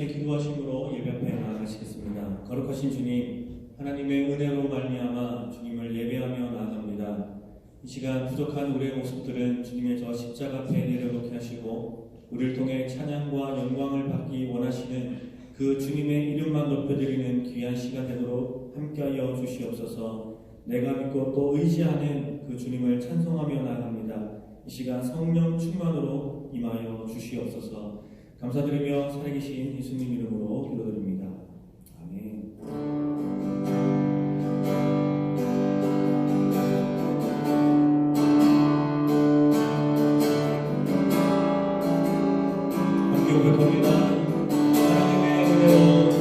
함께 기도하심으로 예배 앞에 나아가시겠습니다. 거룩하신 주님, 하나님의 은혜로 말미암아 주님을 예배하며 나아갑니다. 이 시간 부족한 우리의 모습들은 주님의 저 십자가 앞에 내려놓게 하시고 우리를 통해 찬양과 영광을 받기 원하시는 그 주님의 이름만 높여드리는 귀한 시간 되도록 함께하여 주시옵소서. 내가 믿고 또 의지하는 그 주님을 찬송하며 나아갑니다. 이 시간 성령 충만으로 임하여 주시옵소서. 감사드리며 살아계신 예수님 이름으로 기도드립니다. 아멘. 함께 고백합니다. 하나님의 은혜로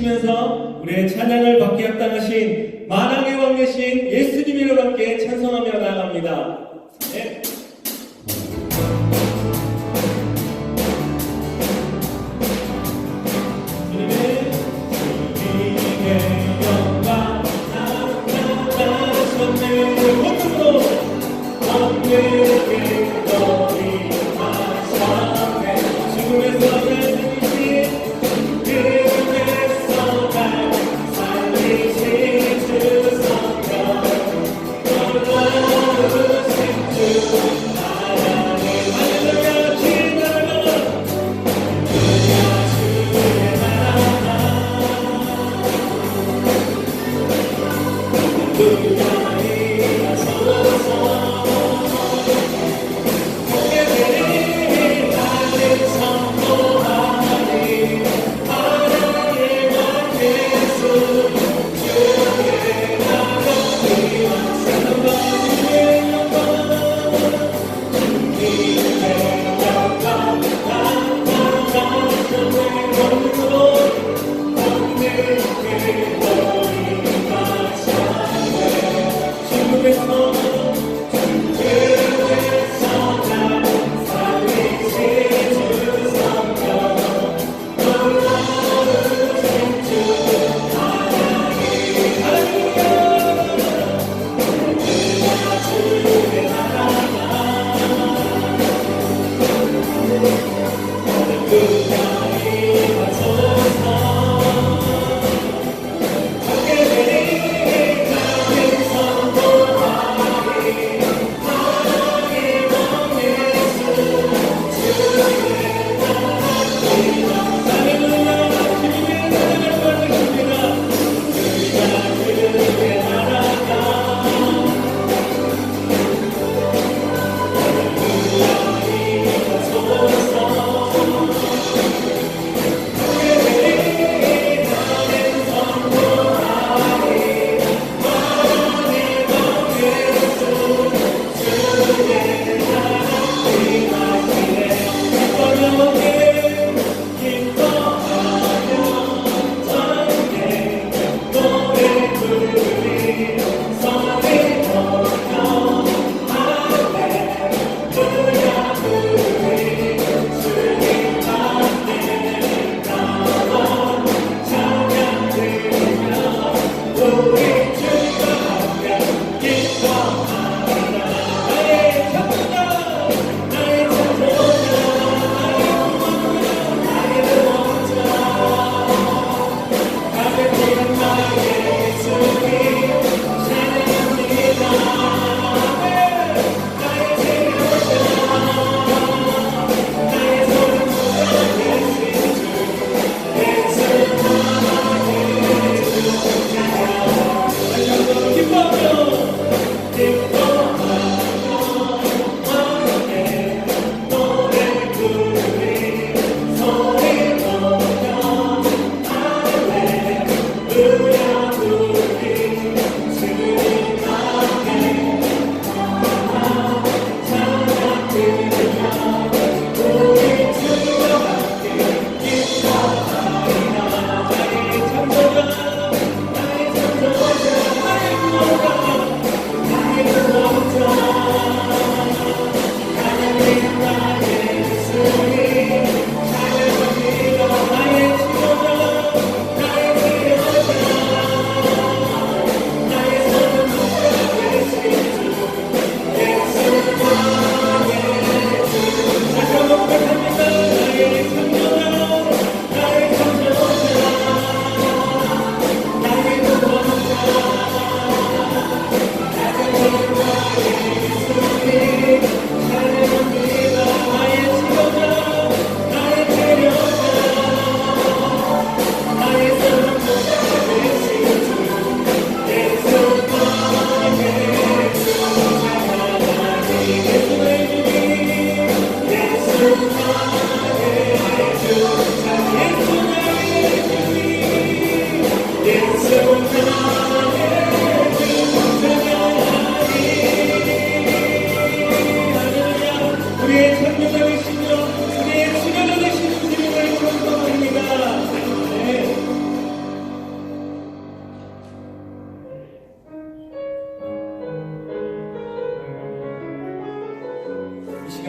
부르시면서 우리의 찬양을 받게 합당하신 만왕의 왕 되신 예수님을 함께 찬송하며 나아갑니다. 네.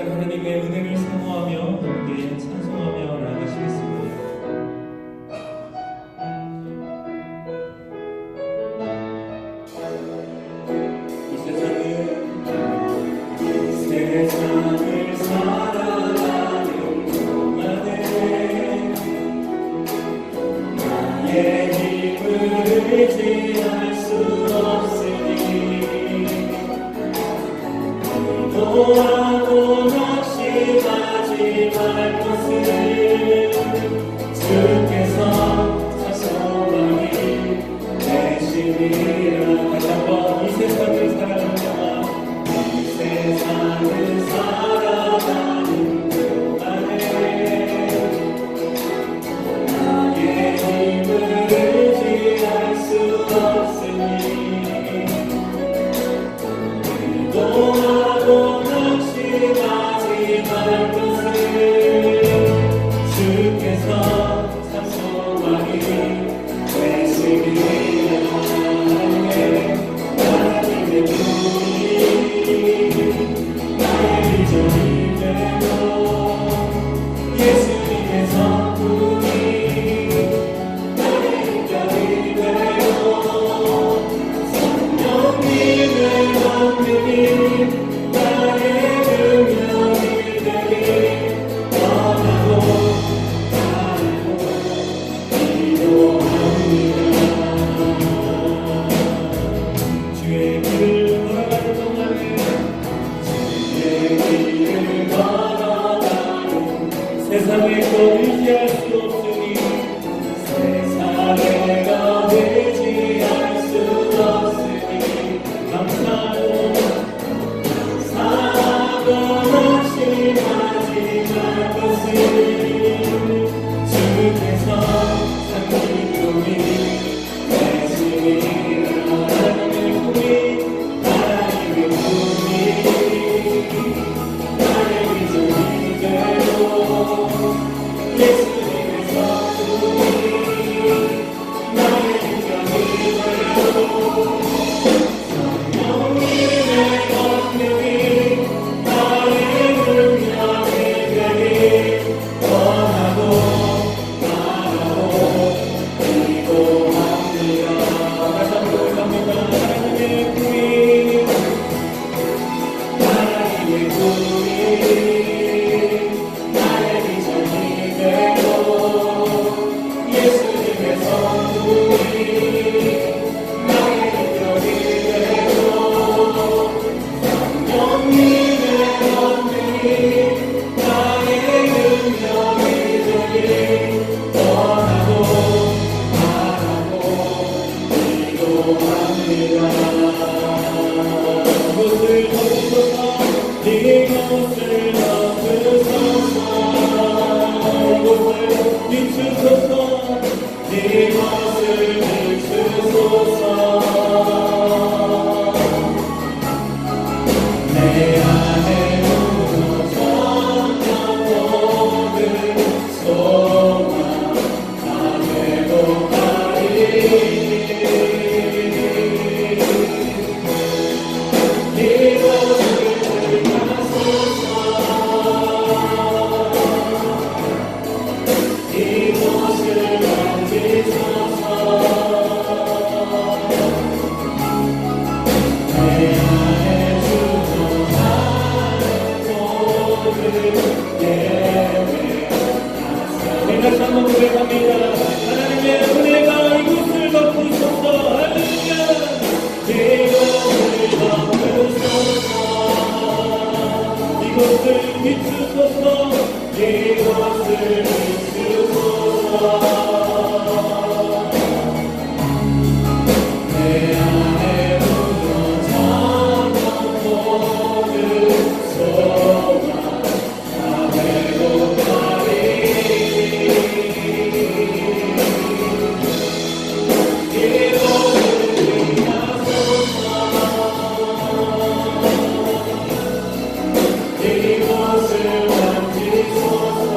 시간 하나님의 은혜를 사모하며 함께 찬송하며 나가시겠습니다. 이 세상을 살아가는 동안에 나의 힘을 의지할 수 없으니 기도하고 낙심하지 말 것을 주께서 사소하니 대신이라. 다시 한번 이 세상을 살아가는 동안에 나의 힘을 의지할 수 없으니 기도하고 낙심하지 말 것을 주께서 사소하니 되시리라. 하나님의 품이 나의 비전이 되고 예수님의 성품이 나의 인격이 되고 성령님의 권능이 나의 능력이 되기 원하고 바라고 기도합니다. 주의 길을 걸어가는 동안에 주의 길을 걸어가는 세상의 것 의지할 수 없으니 세상의 것 의지할 수 없으니 감사하고 낙심하지 말 것을 주께서 상기품이 되시리라. 하나님의 품이 나의 비전이 되고 예수님의 성품이 나의 인격이 되고 성령님의 권능이 나의 능력이 되기 원하고 바라고 기도합니다. 다시 한번 고백합니다. 하나님의 품이 나의 비전이 되고 예수님의 성품이 나의 인격이 되고 성령님의 권능이 나의 능력이 되기 원하고 바라고 기도합니다. 이곳을 덮으소서 이곳을 덮으소서 이곳을 비추소서 이곳을 비추소서 내 안에 무너졌던 모든 소망 다 회복하리. 다시 한번 고백합니다. 하나님의 은혜가 이곳을 덮으소서. 할렐루야. 이곳을 덮으소서. 이곳을 비추소서. 이곳을 비추소서. 내 안에 무너졌던 모든 소망 다 회복하리. 이곳을 만지소서.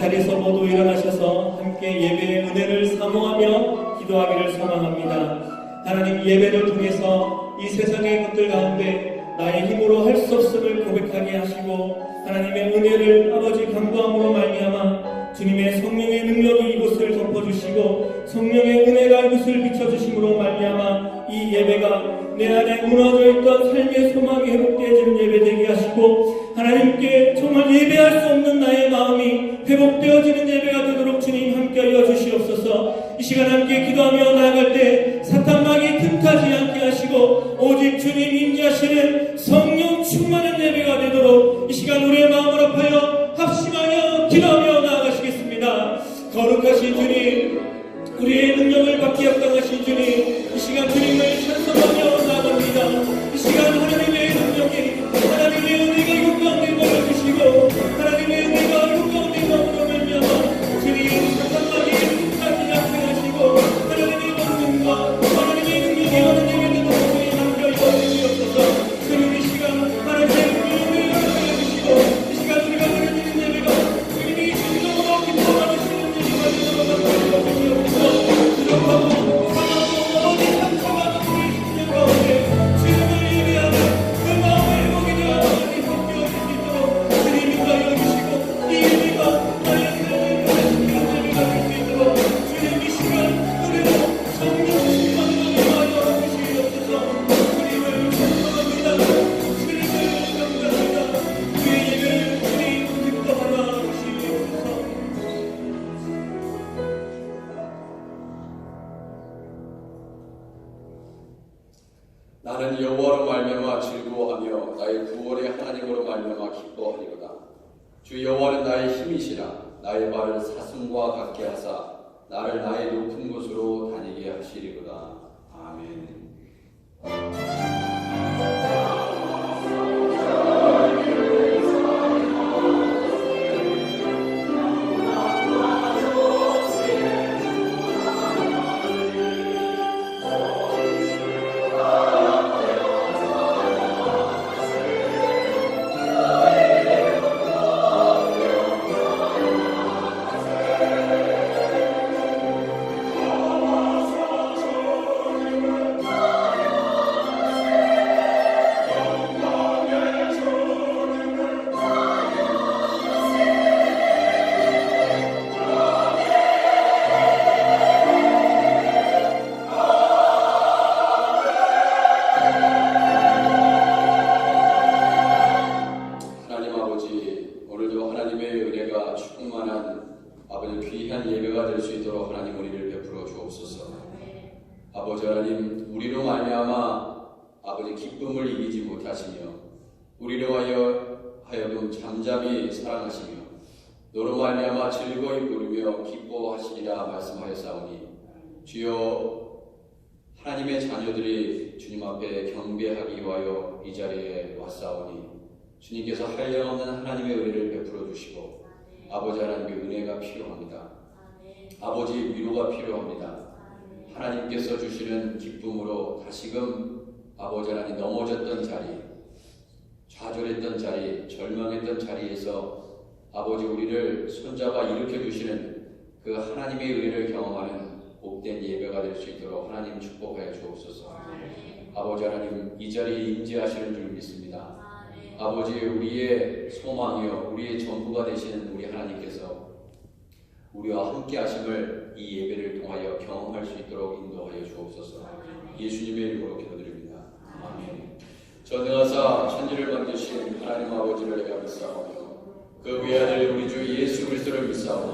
자리에서 모두 일어나셔서 함께 예배의 은혜를 사모하며 기도하기를 소망합니다. 하나님, 예배를 통해서 이 세상의 것들 가운데 나의 힘으로 할 수 없음을 고백하게 하시고 하나님의 은혜를 아버지 간구함으로 말미암아 주님의 성령의 능력이 이곳을 덮어주시고 성령의 은혜가 이곳을 비춰주심으로 말미암아 이 예배가 내 안에 무너져 있던 삶의 소망이 회복되어지는 예배 되게 하시고 하나님께 정말 예배할 수 없는 나의 마음이 회복되어지는 예배가 되도록 주님 함께하여 주시옵소서. 이 시간 함께 기도하며 나아갈 때 사탄마귀 틈타지 않게 하시고 오직 주님 임재하시는 성령 충만한 예배가 되도록 이 시간 우리의 마음을 합하여 합심하여 기도하며 나아가시겠습니다. 거룩하신 주님, 우리의 능력을 받기 합당하신 주님, 이 시간 주님을 찬송하며 나아갑니다. 이 시간 하나님의 능력이, 하나님의 은혜가 이곳 가운데 모여주시고 하나님의 은혜가 이곳 가운데 머무러 말미암아 주님 사탄마귀 틈타지 않게 하시고 하나님의 권능과 하나님의 능력이 하는 예배는 모두에 함께 이루어지옵소서. 주님, 이 시간 하나님의 은혜를 보여주시고 이 시간 우리가 드려지는 예배가 주님이 진정으로 기뻐하는 예배가 되도록 함께 이루어지옵소서. 부족하고 상하고 어디 상처가 우리 심령 가운데 주님을 예배하는 그 마음의 회복이 되어 하나님 함께하실 수 있도록 주님 인도하여 주시고 이 예배가 나의 삶을 변화시키는 예배가 될 수 있도록 주님 이 시간 우리로 성령 충만으로 인도하여 주시옵소서. 주님을 찬송합니다. 주님을 경배합니다. 우리의 예배를 주님 기뻐하라 주시옵소서. 나는 여호와로 말미암아 즐거워하며 나의 구원의 하나님으로 말미암아 기뻐하리로다. 주 여호와는 나의 힘이시라. 나의 발을 사슴과 같게 하사 나를 나의 높은 곳으로 다니게 하시리로다. 아멘. 아버지 하나님, 우리로 말미암아 아버지 기쁨을 이기지 못하시며 우리로 하여금 잠잠히 사랑하시며 너로 말미암아 즐거이 부르며 기뻐하시리라 말씀하였사오니 주여, 하나님의 자녀들이 주님 앞에 경배하기 위하여 이 자리에 왔사오니 주님께서 한량없는 하나님의 은혜를 베풀어 주시고 아버지 하나님의 은혜가 필요합니다. 아버지 위로가 필요합니다. 하나님께서 주시는 기쁨으로 다시금 아버지 하나님 넘어졌던 자리, 좌절했던 자리, 절망했던 자리에서 아버지 우리를 손잡아 일으켜 주시는 그 하나님의 은혜를 경험하는 복된 예배가 될 수 있도록 하나님 축복하여 주옵소서. 아버지 하나님, 이 자리에 임재하시는 줄 믿습니다. 아버지, 우리의 소망이요 우리의 전부가 되시는 우리 하나님께서 우리와 함께 하심을 이 예배를 통하여 경험할 수 있도록 인도하여 주옵소서. 예수님의 이름으로 기도드립니다. 아멘. 전능하사 천지를 만드신 하나님 아버지를 내가 믿사오며 그 외아들 우리 주 예수 그리스도를 믿사오니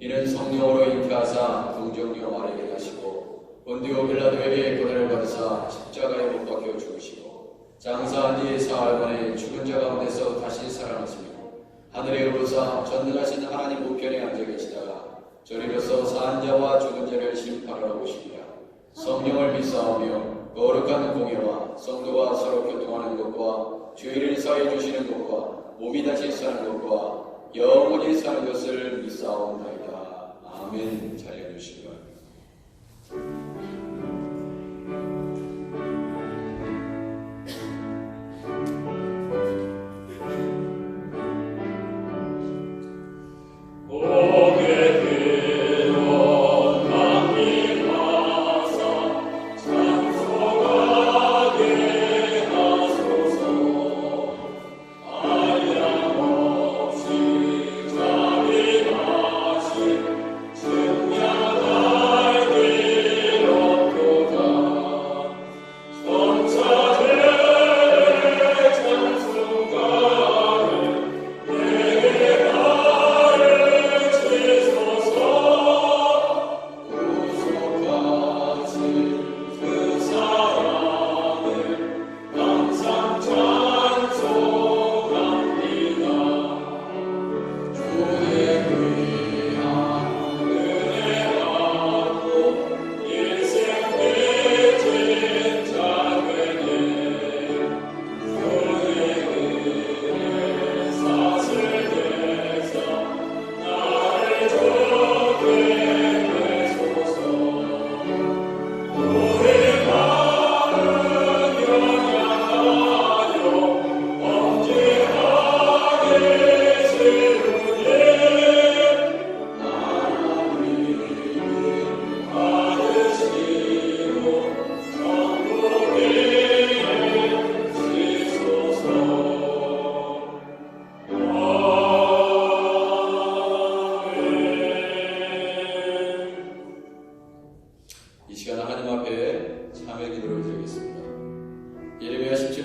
이는 성령으로 잉태하사 동정녀 마리아에게 나시고 본디오 빌라도에게 고난을 받으사 십자가에 못 박혀 죽으시고 장사한 뒤 사흘 만에 죽은 자 가운데서 다시 살아나시며 하늘에 오르사 전능하신 하나님 우편에 앉아 계시다가 저리로서 산 자와 죽은 자를 심판하러 오시리라. 성령을 믿사오며 거룩한 공예와 성도가 서로 교통하는 것과 죄를 사해 주시는 것과 몸이 다시 사는 것과 영원히 사는 것을 믿사옵나이다. 아멘. 잘 읽어주시기 바랍니다. 오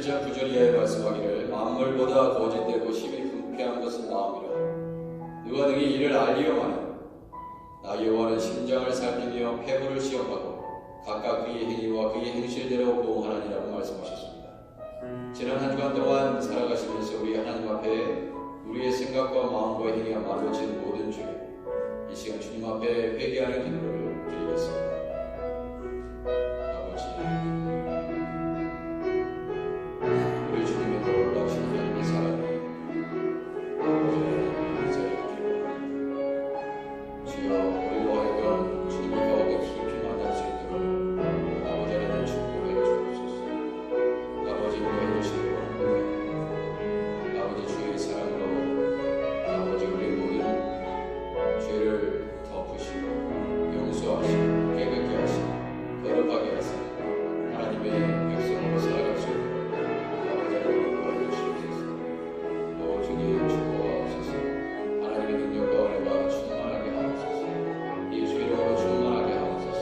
7장 9절 이하에 말씀하기를 만물보다 거짓되고 힘이 궁핍한 것은 마음이라. 누가 능히 이를 알리려마냐. 나 여호와는 심장을 살피며 폐부를 시험하고 각각 그의 행위와 그의 행실대로 보응하나니라고 말씀하셨습니다. 지난 한 주간 동안 살아가시면서 우리 하나님 앞에 우리의 생각과 마음과 행위야말로 진 모든 죄, 이 시간 주님 앞에 회개하는 기도를 드리겠습니다. 아버지, 우리 주님의 놀라우신 하나님의 사랑이 아버지의 인자에 기도합니다. 주여, 우리로 하여금 주님을 더욱더 깊이 만날 수 있도록 아버지 하나님 축복해 주옵소서. 아버지, 우리가 해주시는 것 아버지 주의 사랑으로 아버지 우리 모든 죄를 덮으시고 용서하시고 깨끗게 하시고 거룩하게 하시고 하나님의 백성으로 살아갈 수 있도록 아버지 하나님 도와주시옵소서. 또 주님 축복하옵소서. 하나님의 능력과 은혜가 충만하게 하옵소서. 예수 이름으로 충만하게 하옵소서.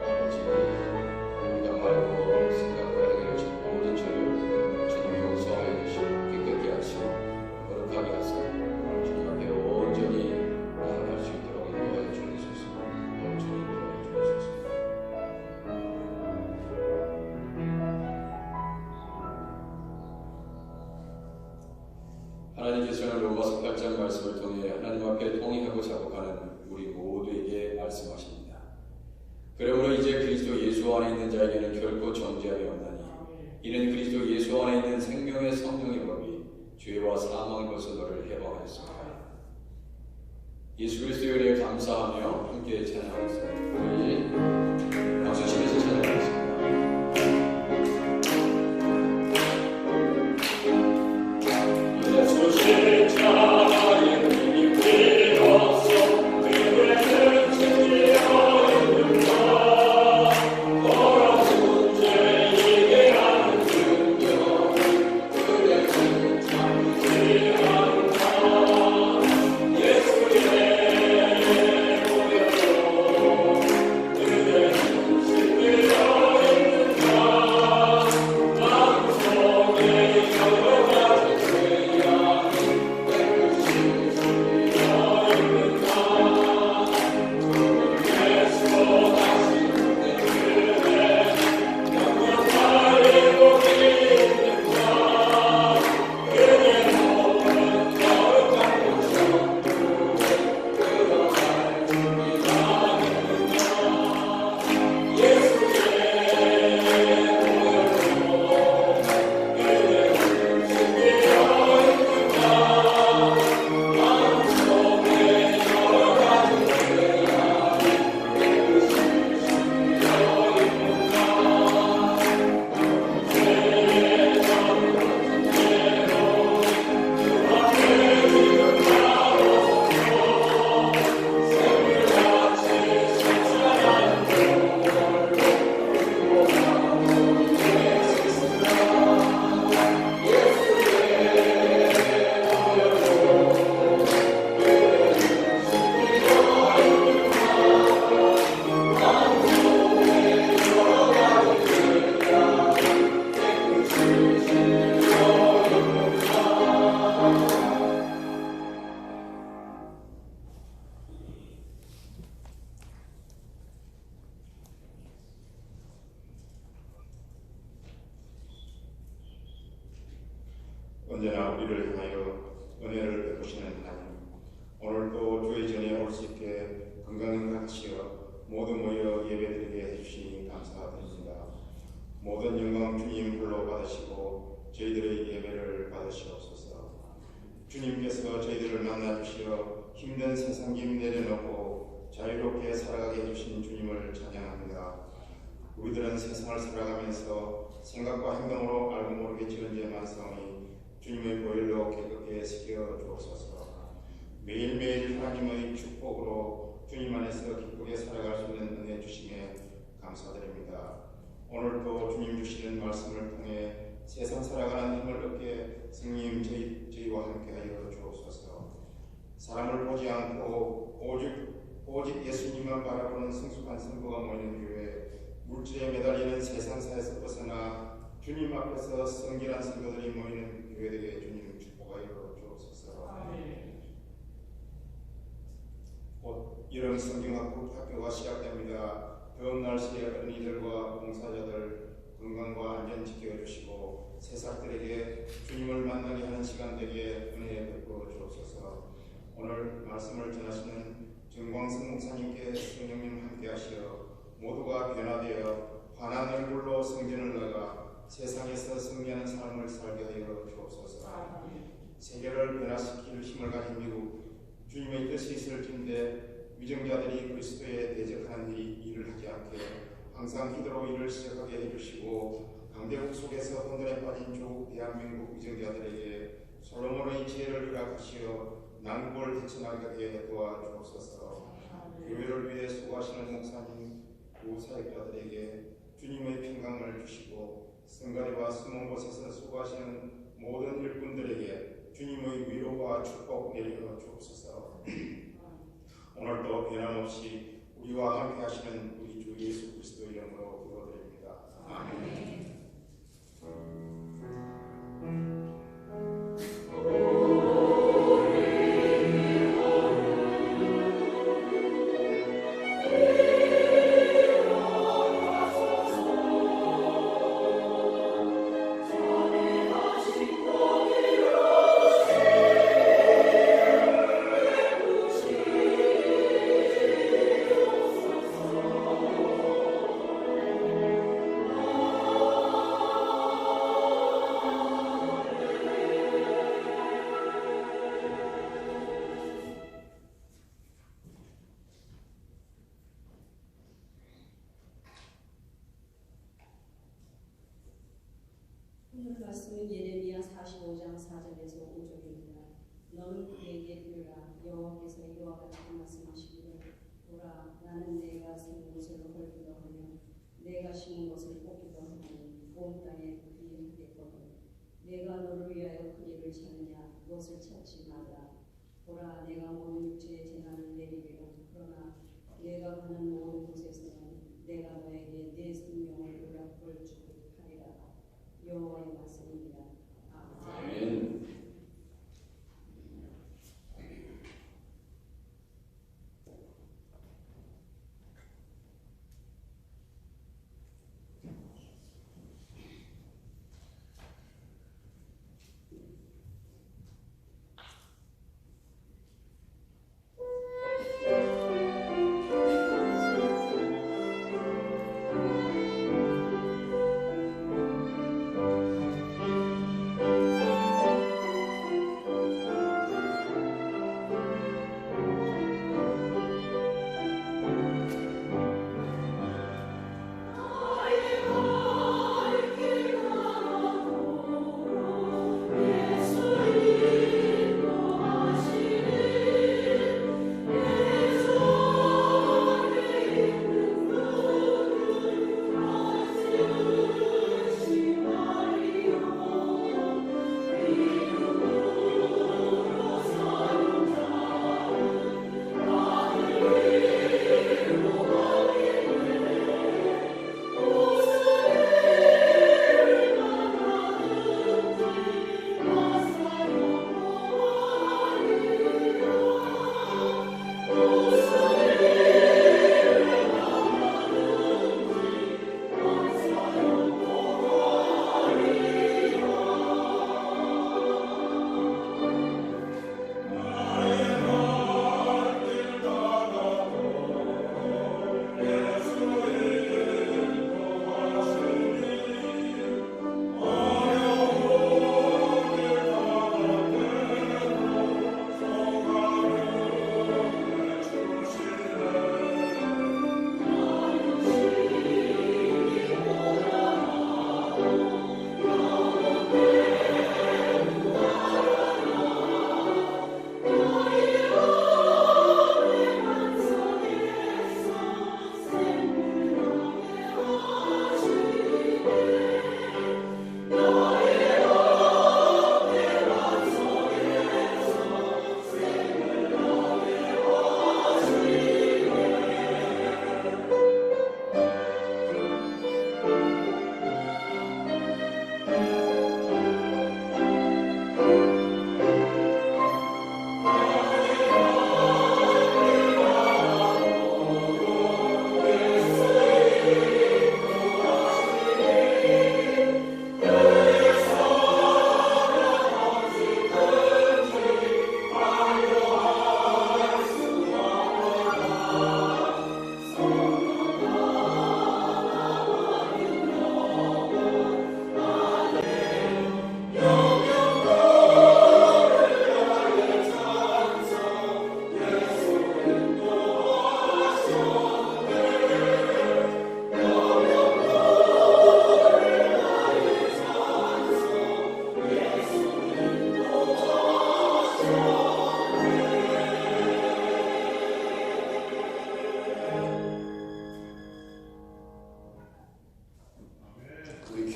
아버지 우리가 말고 생각과 행위를 진 모든 죄를 주님 용서하여 주시고 깨끗게 하시고 거룩하게 하시고 주님 앞에 온전히 나아갈 수 있도록 인도하여 주옵소서. 주님 도와주옵소서. 하나님께서는 로마서 8장 말씀을 통해 하나님 앞에 통회하고 자복하는 우리 모두에게 말씀하십니다. 그러므로 이제 그리스도 예수 안에 있는 자에게는 결코 정죄함이 없나니 이는 그리스도 예수 안에 있는 생명의 성령의 법이 죄와 사망의 것을 너를 해방하였습니다. 예수 그리스도의 은혜에 감사하며 함께 찬양하겠습니다. 우리 박수 치면서 찬양하겠습니다. 예수 십자가의 힘이 필요없어 그대는 진리하였는가 돌아온 죄에게 하는 능력 그대는 참 진리하는가 예수의 보혈로 그대는 진리하였는가 마음속에 여러 가지 언제나 우리를 향하여 은혜를 베푸시는 하나님, 오늘도 주의 전에 올 수 있게 건강하시어 모두 모여 예배드리게 해주시니 감사드립니다. 모든 영광 주님 홀로 받으시고 저희들의 예배를 받으시옵소서. 주님께서 저희들을 만나주시어 힘든 세상 짐 내려놓고 자유롭게 살아가게 해주신 주님을 찬양합니다. 우리들은 세상을 살아가면서 생각과 행동으로 알고 모르게 지은 죄 많사오니 주님의 보혈로 깨끗게 씻겨 주옵소서. 매일매일 하나님의 축복으로 주님 안에서 기쁘게 살아갈 수 있는 은혜 주심에 감사드립니다. 오늘도 주님 주시는 말씀을 통해 세상 살아가는 힘을 얻게 성님 저희와 함께하여 주옵소서. 사람을 보지 않고 오직 예수님만 바라보는 성숙한 성도가 모이는 교회, 물질에 매달리는 세상사에서 벗어나 주님 앞에서 성결한 성도들이 모이는 교회되게 주님 축복하여 주옵소서. 곧 여름 성경학교가 시작됩니다. 더운 날씨에 어린이들과 봉사자들 건강과 안전 지켜주시고 새싹들에게 주님을 만나게 하는 시간 되게 은혜 베풀어 주옵소서. 오늘 말씀을 전하시는 정광승 목사님께 성령님 함께하시어 모두가 변화되어 환한 얼굴로 성전을 나가 세상에서 승리하는 삶을 살게 하여 주옵소서. 세계를 변화시킬 힘을 가진 미국, 주님의 뜻이 있을진데 위정자들이 그리스도에 대적하는 일을 하지 않게 항상 기도로 일을 시작하게 해주시고 강대국 속에서 혼돈에 빠진 조국 대한민국 위정자들에게 솔로몬의 지혜를 허락하시어 난국을 헤쳐나가게 도와주옵소서. 교회를 위해 수고하시는 목사님, 구사역자들에게 주님의 평강을 주시고 성가대와 숨은 곳에서 수고하시는 모든 일꾼들에게 주님의 위로와 축복 내려 주옵소서. 오늘도 변함없이 우리와 함께 하시는 우리 주 예수 그리스도 이름으로 기도드립니다. 아멘. 오늘 말씀은 예레미야 45장 4절에서 5절입니다. 너는 그에게 이르라. 여호와께서 이와 같이 말씀하시기를 보라, 나는 내가 세운 것을 헐기도 하며 내가 심은 것을 뽑기도 하니 온 땅에 그리 하겠거든. 내가 너를 위하여 큰 일을 찾느냐? 그것을 찾지 말라. 보라, 내가 모든 육체의 재난을 내리리라. 그러나 내가 가는 모든 곳에서는 내가 너에게 내 생명을 연락을 주고 하리라. 여호와의 말씀입니다. 아멘.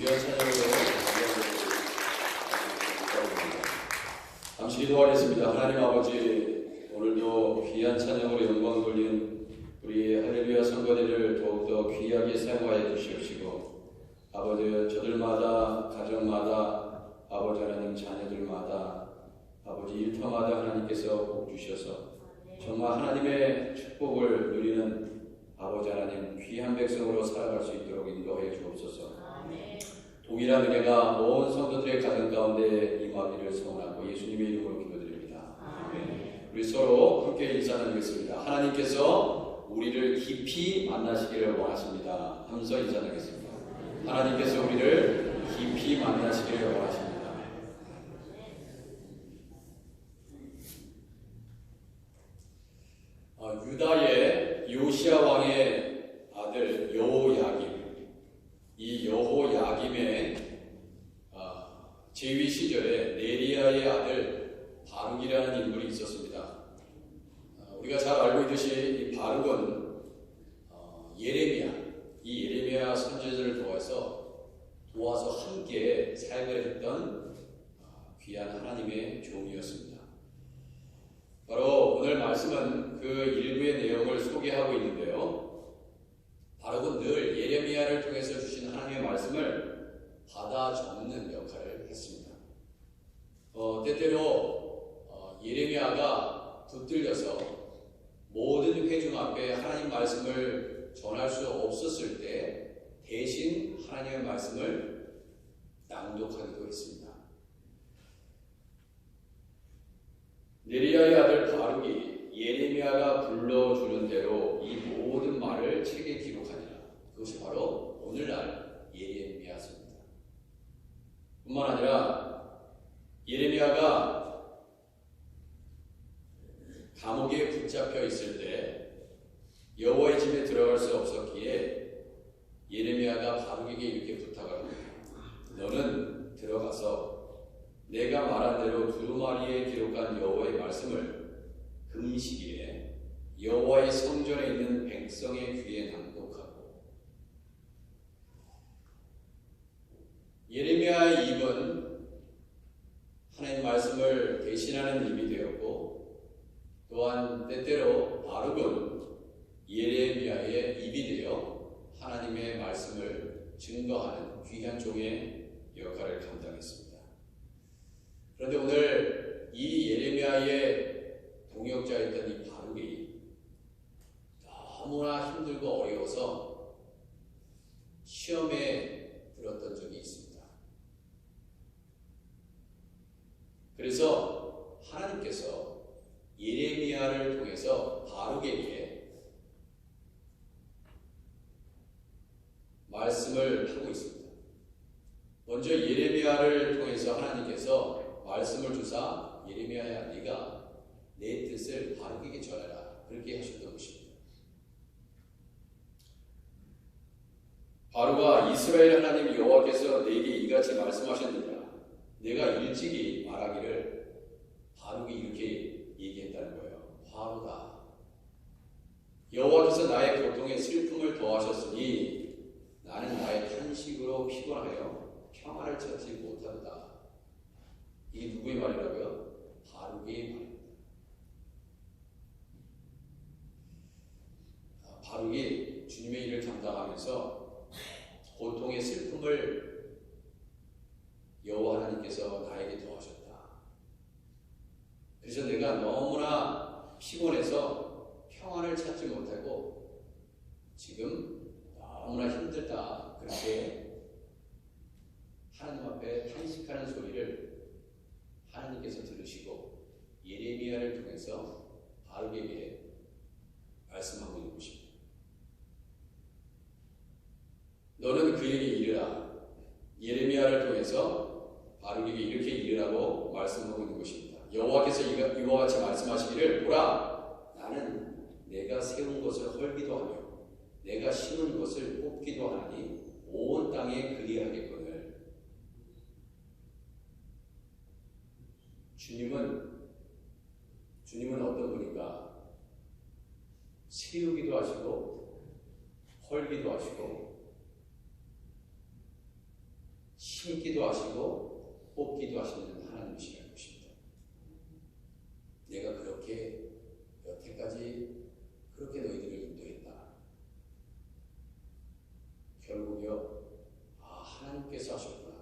귀한 찬양으로 잠시 기도하겠습니다. 하나님 아버지, 오늘도 귀한 찬양으로 영광 돌린 우리 할렐루야 성도들을 더욱더 귀하게 사용하여 주시옵시고, 아버지, 저들마다 가정마다 아버지 하나님 자녀들마다 아버지 일터마다 하나님께서 복 주셔서 정말 하나님의 축복을 누리는 아버지 하나님 귀한 백성으로 살아갈 수 있도록 인도하여 주옵소서. 동일한 은혜가 온 성도들의 가정 가운데 임하기를 소원하고 예수님의 이름으로 기도드립니다. 우리 서로 함께 인사 나누겠습니다. 하나님께서 우리를 깊이 만나시기를 원하십니다. 하면서 인사 나누겠습니다. 하나님께서 우리를 깊이 만나시기를 원하십니다. 유다의 요시야 왕의 아들 여호야김, 이 여호야김의 제위 시절에 네리야의 아들 바룩이라는 인물이 있었습니다. 우리가 잘 알고 있듯이 이 바룩은 예레미야, 이 예레미야 선지자를 도와서 함께 사역을 했던 귀한 하나님의 종이었습니다. 바로 오늘 말씀은 그 일부의 내용을 소개하고 있는데요. 바룩은 늘 예레미야를 통해서 주신 하나님의 말씀을 받아 적는 역할을 했습니다. 때때로 예레미야가 붙들려서 모든 회중 앞에 하나님 말씀을 전할 수 없었을 때 대신 하나님의 말씀을 낭독하기도 했습니다. 네리야의 아들 바룩이 예레미야가 불러주는 대로 이 모든 말을 책에 기록하니라. 그것이 바로 오늘날 예레미야서입니다. 뿐만 아니라 예레미야가 감옥에 붙잡혀 있을 때 여호와의 집에 들어갈 수 없었기에 예레미야가 바룩에게 이렇게 부탁을 합니다. 너는 들어가서 내가 말한 대로 두루마리에 기록한 여호와의 말씀을 금식일에 여호와의 성전에 있는 백성의 귀에 낭독하고. 예레미야의 입은 하나님의 말씀을 대신하는 입이 되었고, 또한 때때로 바룩은 예레미야의 입이 되어 하나님의 말씀을 증거하는 귀한 종의 역할을 감당했습니다. 그런데 오늘 이 예레미야의 동역자였던 이 바룩이 너무나 힘들고 어려워서 시험에 들었던 적이 있습니다. 그래서 하나님께서 예레미야를 통해서 바룩에게 말씀을 하고 있습니다. 먼저 예레미야를 통해서 하나님께서 말씀을 주사 예레미야야, 네가 내 뜻을 바룩에게 전해라, 그렇게 하셨던 것입니다. 바룩아, 이스라엘 하나님 여호와께서 내게 이같이 말씀하셨느니라. 내가 일찍이 말하기를, 바룩이 이렇게 얘기했다는 거예요. 바룩아, 여호와께서 나의 고통에 슬픔을 더하셨으니 나는 나의 탄식으로 피곤하여 평화를 찾지 못한다. 이게 누구의 말이라고요? 바룩의 말입니다. 바룩이 주님의 일을 감당하면서 고통의 슬픔을 여호와 하나님께서 나에게 더하셨다. 그래서 내가 너무나 피곤해서 평안을 찾지 못하고 지금 너무나 힘들다, 그렇게 하나님 앞에 탄식하는 소리를 하나님께서 들으시고 예레미야를 통해서 바룩에게 말씀하고 있는 것입니다. 너는 그에게 이르라. 예레미야를 통해서 바룩에게 이렇게 이르라고 말씀하고 있는 것입니다. 여호와께서 이와 같이 말씀하시기를, 보라, 나는 내가 세운 것을 헐기도 하며 내가 심은 것을 뽑기도 하나니 온 땅에 그리하겠거늘. 주님은 어떤 분인가? 세우기도 하시고 헐기도 하시고 참기도 하시고 뽑기도 하시는 하나님이시라는 것입니다. 내가 그렇게 여태까지 그렇게 너희들을 인도했다. 결국요, 하나님께서 하셨구나.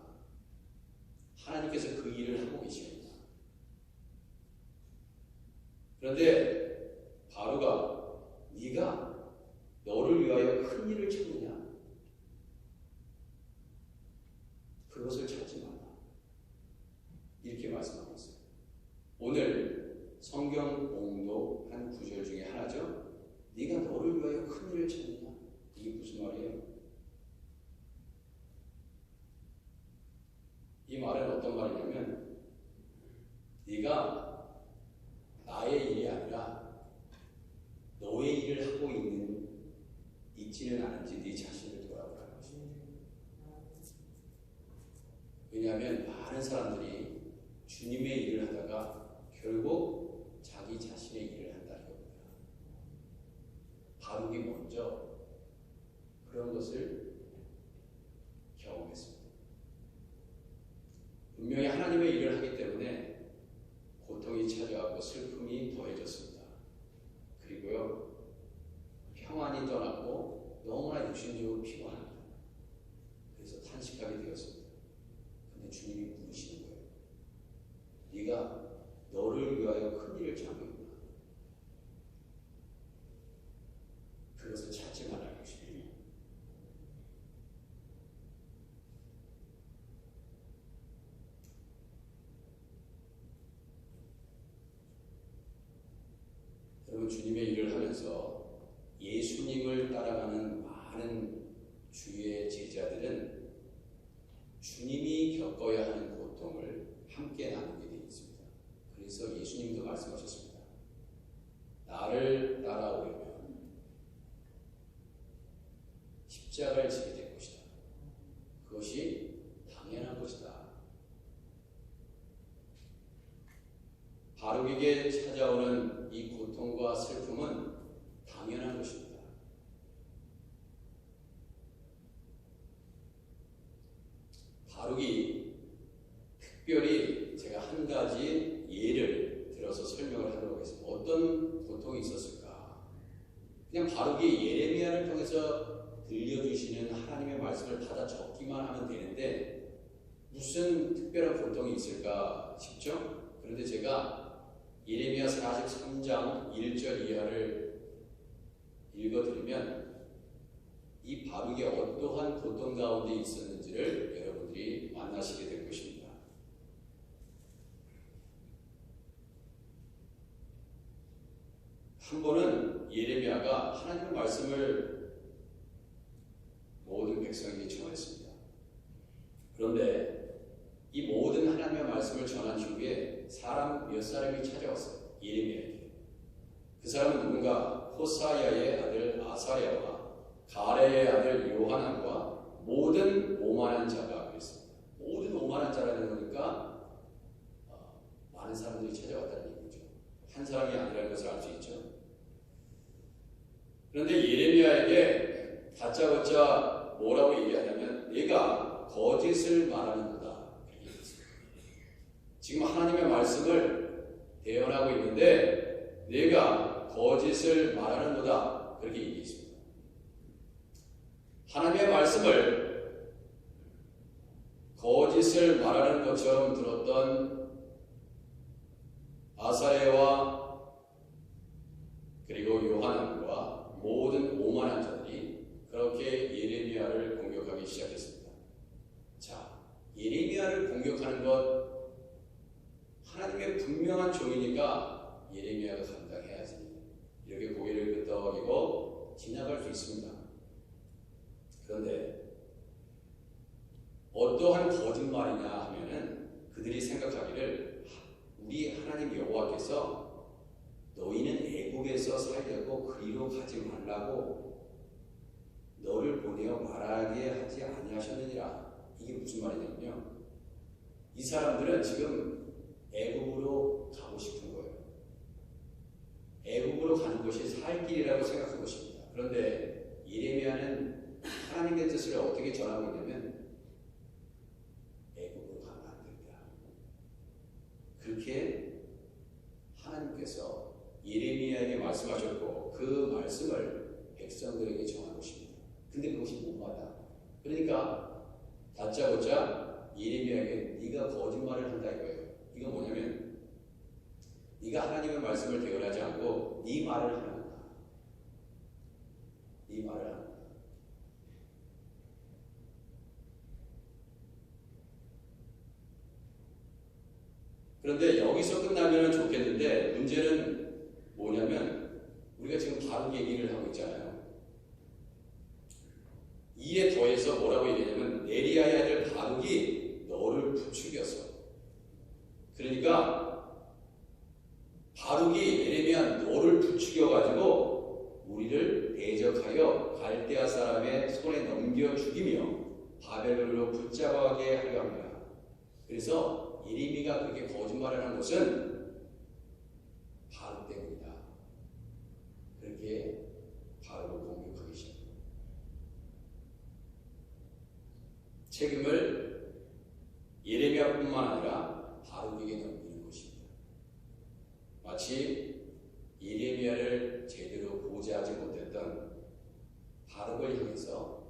하나님께서 그 일을 하고 계시구나. 그런데 바로가 네가 너를 위하여 큰 일을 찾느냐? 그것을 찾지 마라. 이렇게 말씀하고 있어요. 오늘 성경 봉독한 구절 중에 하나죠. 네가 너를 위하여 큰 일을 찾느냐? 이게 무슨 말이에요? 이 말은 어떤 말이냐면 네가 나의 일이 아니라 너의 일을 하고 있지는 않은지 네 자신을 돌아보라는 것입니다. 왜냐하면 많은 사람들이 주님의 일을 하다가 결국 자기 자신의 일을 한다는 겁니다. 바룩이 먼저 그런 것을 경험했습니다. 분명히 하나님의 일을 하기 때문에 고통이 찾아왔고 슬픔이 더해졌습니다. 그리고요, 평안이 떠났고 너무나 육신적으로 피곤합니다. 그래서 탄식하게 되었습니다. 근데 주님이 부르시는 거예요. 네가 너를 위하여 큰 일을 찾고 있구나. 그것을 찾지 말라는 것입니다. 여러분, 주님의 일을 하면서 예수님을 따라가는 많은 주의 제자들은 주님이 겪어야 하는 고통을 함께 나누게 되어 있습니다. 그래서 예수님도 말씀하셨습니다. 나를 따라오려면 십자가를 지게 될 것이다. 그것이 당연한 것이다. 바룩에게 찾아오는 이 고통과 슬픔은 당연한 것입니다. 바룩이 특별히 제가 한 가지 예를 들어서 설명을 하도록 하겠습니다. 어떤 고통이 있었을까? 그냥 바룩이 예레미야를 통해서 들려주시는 하나님의 말씀을 받아 적기만 하면 되는데 무슨 특별한 고통이 있을까 싶죠? 그런데 제가 예레미야 43장 1절 이하를 읽어드리면 이 바룩이 어떠한 고통 가운데 있었는지를 여러분들이 만나시게 될 것입니다. 한 번은 예레미야가 하나님의 말씀을 모든 백성에게 전했습니다. 그런데 이 모든 하나님의 말씀을 전한 이후에 몇 사람이 찾아왔어요. 예레미야에게. 그 사람은 누군가 호사야의 아들 아사랴와 가레의 아들 요하난과 모든 오만한 자가 그랬습니다. 모든 오만한 자라는 거니까 많은 사람들이 찾아왔다는 얘기죠. 한 사람이 아니라는 것을 알 수 있죠. 그런데 예레미야에게 다짜고짜 뭐라고 얘기하냐면 네가 거짓을 말하는 거다. 지금 하나님의 말씀을 대언하고 있는데 내가 거짓을 말하는 거다. 그렇게 얘기했습니다. 하나님의 말씀을 거짓을 말하는 것처럼 들었던 아사랴와 그리고 요하난과 모든 오만한 자들이 그렇게 예레미야를 공격하기 시작했습니다. 자, 예레미야를 공격하는 것 하나님의 분명한 종이니까 예레미야가 감당해야지. 이렇게 고개를 끄덕이고 지나갈 수 있습니다. 그런데 어떠한 거짓말이냐 하면은 그들이 생각하기를 우리 하나님 여호와께서 너희는 애국에서 살려고 그리로 가지 말라고 너를 보내어 말하게 하지 아니하셨느니라. 이게 무슨 말이냐면요. 이 사람들은 지금 애국으로 가고 싶은 거예요. 애국으로 가는 것이 살 길이라고 생각한 것입니다. 그런데 예레미야는 하나님의 뜻을 어떻게 전하고 있냐면 백성들에게 정한 것입니다. 근데 그것이 못 받아. 그러니까 다짜고짜 예레미야에게 네가 거짓말을 한다 이거예요. 이거 뭐냐면 네가 하나님의 말씀을 대언하지 않고 네 말을 하는 거다. 네 말을 하는 거다. 그런데 여기서 끝나면 좋겠는데 문제는 뭐냐면 우리가 지금 바룩 얘기를 하고 있잖아요. 이에 더해서 뭐라고 얘기하냐면 네리야의 아들 바룩이 너를 부추겼어. 그러니까 바룩이 예레미야 너를 부추겨가지고 우리를 대적하여 갈대아 사람의 손에 넘겨 죽이며 바벨론으로 붙잡아가게 하려 합니다. 그래서 예레미야가 그렇게 거짓말을 한 것은 바룩 때문이다. 그렇게 바룩을 공격하기 시작합니다. 책임을 예레미야뿐만 아니라 바룩에게 넘기는 것입니다. 마치 예레미야를 제대로 보좌하지 못했던 바룩을 향해서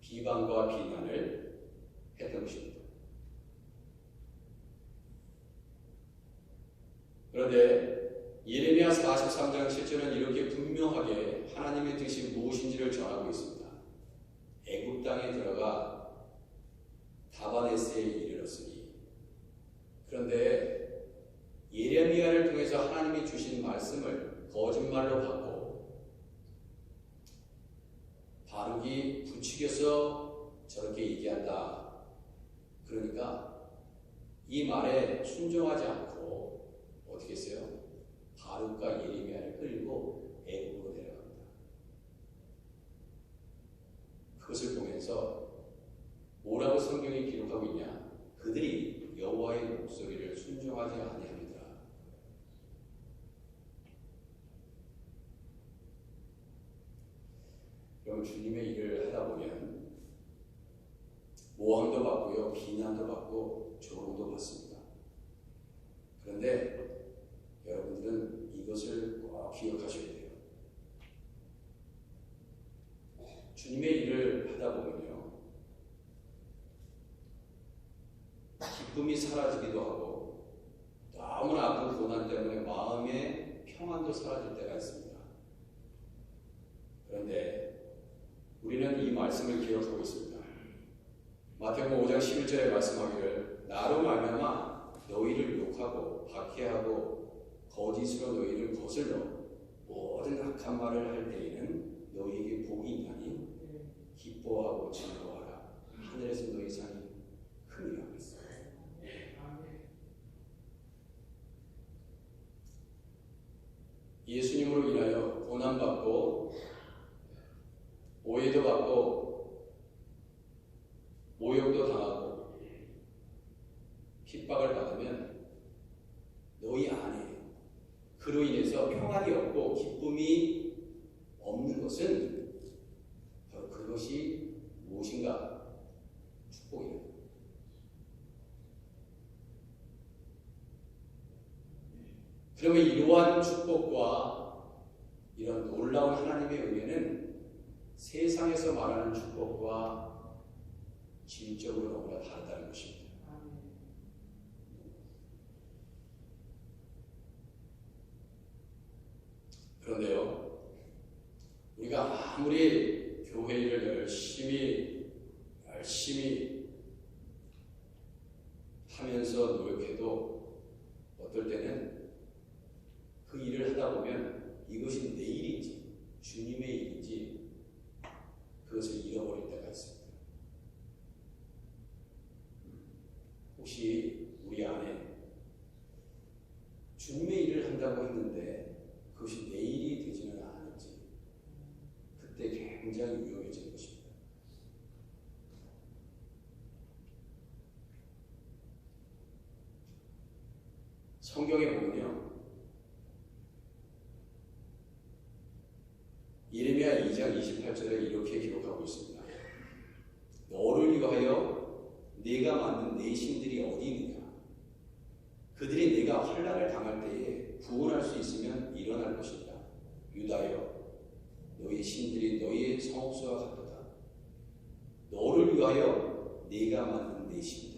비방과 비난을 했던 것입니다. 그런데 예레미야 43장 7절은 이렇게 분명하게 하나님의 뜻이 무엇인지를 전하고 있습니다. 애굽 땅에 들어가 다바네스에 이르렀으니. 그런데 예레미야를 통해서 하나님이 주신 말씀을 거짓말로 받고 바룩이 부추겨서 저렇게 얘기한다. 그러니까 이 말에 순종하지 않고 어떻게 했어요? 바룩과 예레미야를 끌고 애굽으로 내려갑니다. 그것을 보면서 뭐라고 성경이 기록하고 있냐? 그들이 여호와의 목소리를 순종하지 아니함이더라. 그럼 주님의 일을 하다 보면 모함도 받고요, 비난도 받고 조롱도 받습니다. 그런데 여러분들은 이것을 꼭 기억하셔야 돼요. 주님의 일을 하다 보면요, 기쁨이 사라지기도 하고 너무나 아픈 고난 때문에 마음의 평안도 사라질 때가 있습니다. 그런데 우리는 이 말씀을 기억하고 있습니다. 마태복음 5장 11절에 말씀하기를 나로 말미암아 너희를 욕하고 박해하고 거짓으로 너희를 거슬러 모든 악한 말을 할 때에는 너희에게 복이 있나니 기뻐하고 즐거워하라. 하늘에서 너희 상이 크니 하겠어. 예수님으로 인하여 고난받고 오해도 받고 모욕도 당하고 핍박을 받으면 너희 안에 그로 인해서 평안이 없고 기쁨이 없는 것은 바로 그것이 무엇인가? 축복이다. 그러면 이러한 축복과 이런 놀라운 하나님의 은혜는 세상에서 말하는 축복과 질적으로 너무나 다르다는 것입니다. 그런데요, 우리가 아무리 교회 일을 열심히 하면서 노력해도 어떨 때는 그 일을 하다 보면 이것이 내 일인지 주님의 일인지 그것을 잃어버릴 때가 있습니다. 혹시 우리 안에 주님의 일을 한다고 했는데 그것이 내 일이 되지는 않은지 그때 굉장히 위험해지는 것입니다. 성경에 보면요, 예레미야 2장 28절에 이렇게 기록하고 있습니다. 너를 위하여 내가 만든 내 신들이 어디 있느냐? 그들이 내가 환난을 당할 때에 구원할 수 있으면 일어날 것이다. 유다여, 너희 신들이 너희의 성읍수와 같도다. 너를 위하여 네가 만든 내 신들.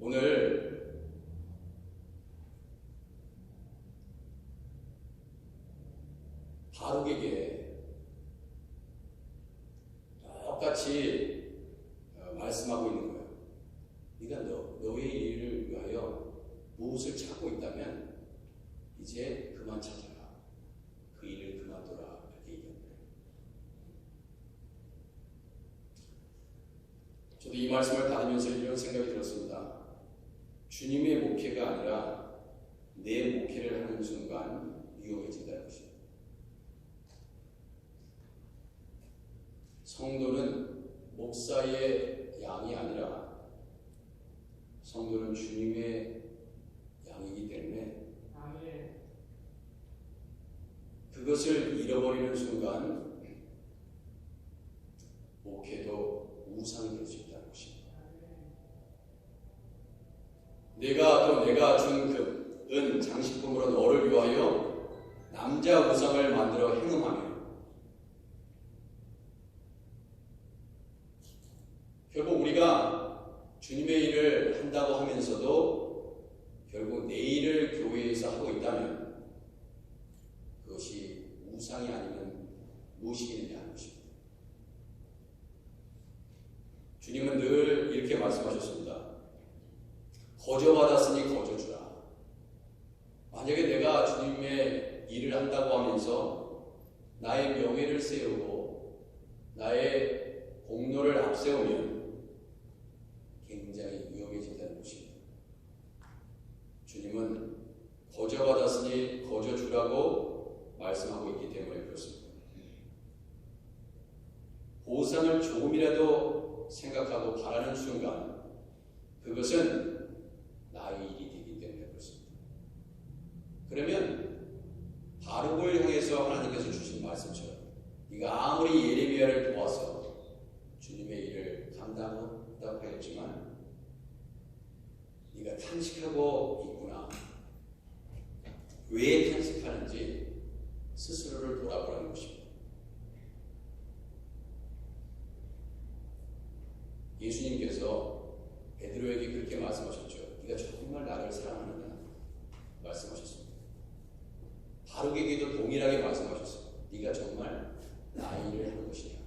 오늘 바룩에게 똑같이 말씀하고 있는 거예요. 네가 너의 일을 위하여 무엇을 찾고 있다면 이제 그만 찾아라. 그 일을 그만둬라. 이렇게 얘기합니다. 저도 이 말씀을 받으면서 이런 생각이 들었습니다. 주님의 목회가 아니라 내 목회를 하는 순간 위험해진다는 것입니다. 성도는 목사의 양이 아니라 성도는 주님의 양이기 때문에 그것을 잃어버리는 순간 목회도 우상이 될 수 있다는 것입니다. 내가 준 은 장식품으로 너를 위하여 남자 우상을 만들어 행음하며 결국 우리가 주님의 일을 한다고 하면서도 결국 내 일을 교회에서 하고 있다면 그것이 우상이 아니면 무엇이겠느냐 하는 것입니다. 주님은 늘 이렇게 말씀하셨습니다. 거저 받았으니 거저 주라. 만약에 내가 주님의 일을 한다고 하면서 나의 명예를 세우고 나의 공로를 앞세우면 굉장히 위험해진다는 것입니다. 주님은 거저 받았으니 거저 주라고 말씀하고 있기 때문에 그렇습니다. 보상을 조금이라도 생각하고 바라는 순간 그것은 나의 일이 되기 때문에 그렇습니다. 그러면 바룩을 향해서 하나님께서 주신 말씀처럼 네가 아무리 예레미야를 도와서 주님의 일을 감당한다고 하였지만 네가 탄식하고 있구나. 왜 탄식하는지 스스로를 돌아보라는 것입니다. 예수님께서 베드로에게 그렇게 말씀하셨죠. 네가 정말 나를 사랑하느냐 말씀하셨습니다. 바룩에게도 동일하게 말씀하셨습니다. 네가 정말 나의 일을 하는 것이냐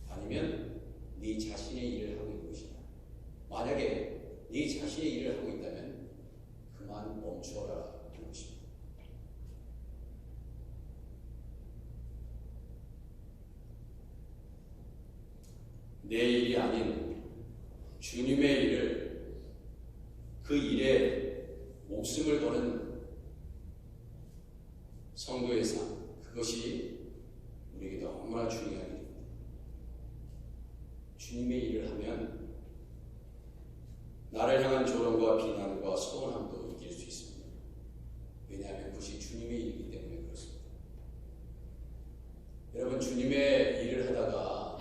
아니면 네 자신의 일을 하고 있는 것이냐. 만약에 네 자신의 일을 하고 있다면 그만 멈추어라 하는 것입니다. 내 일이 아닌 주님의 일을 그 일에 목숨을 거는 성도의 삶, 그것이 우리에게 너무나 중요한 일입니다. 주님의 일을 하면 나를 향한 조롱과 비난과 서운함도 이길 수 있습니다. 왜냐하면 그것이 주님의 일이기 때문에 그렇습니다. 여러분, 주님의 일을 하다가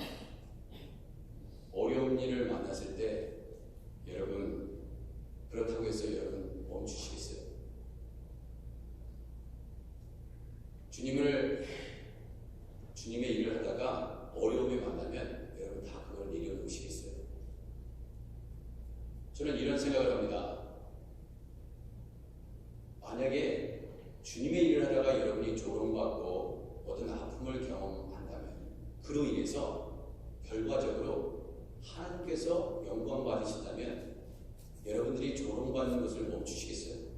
어려운 일을 만났을 때 여러분 그렇다고 해서 여러분 멈추시겠어요? 주님의 일을 하다가 어려움에 만나면 여러분 다 그걸 내려놓으시겠어요? 저는 이런 생각을 합니다. 만약에 주님의 일을 하다가 여러분이 조롱받고 어떤 아픔을 경험한다면 그로 인해서 결과적으로 하나님께서 영광 받으신다면 여러분들이 조롱받는 것을 멈추시겠어요?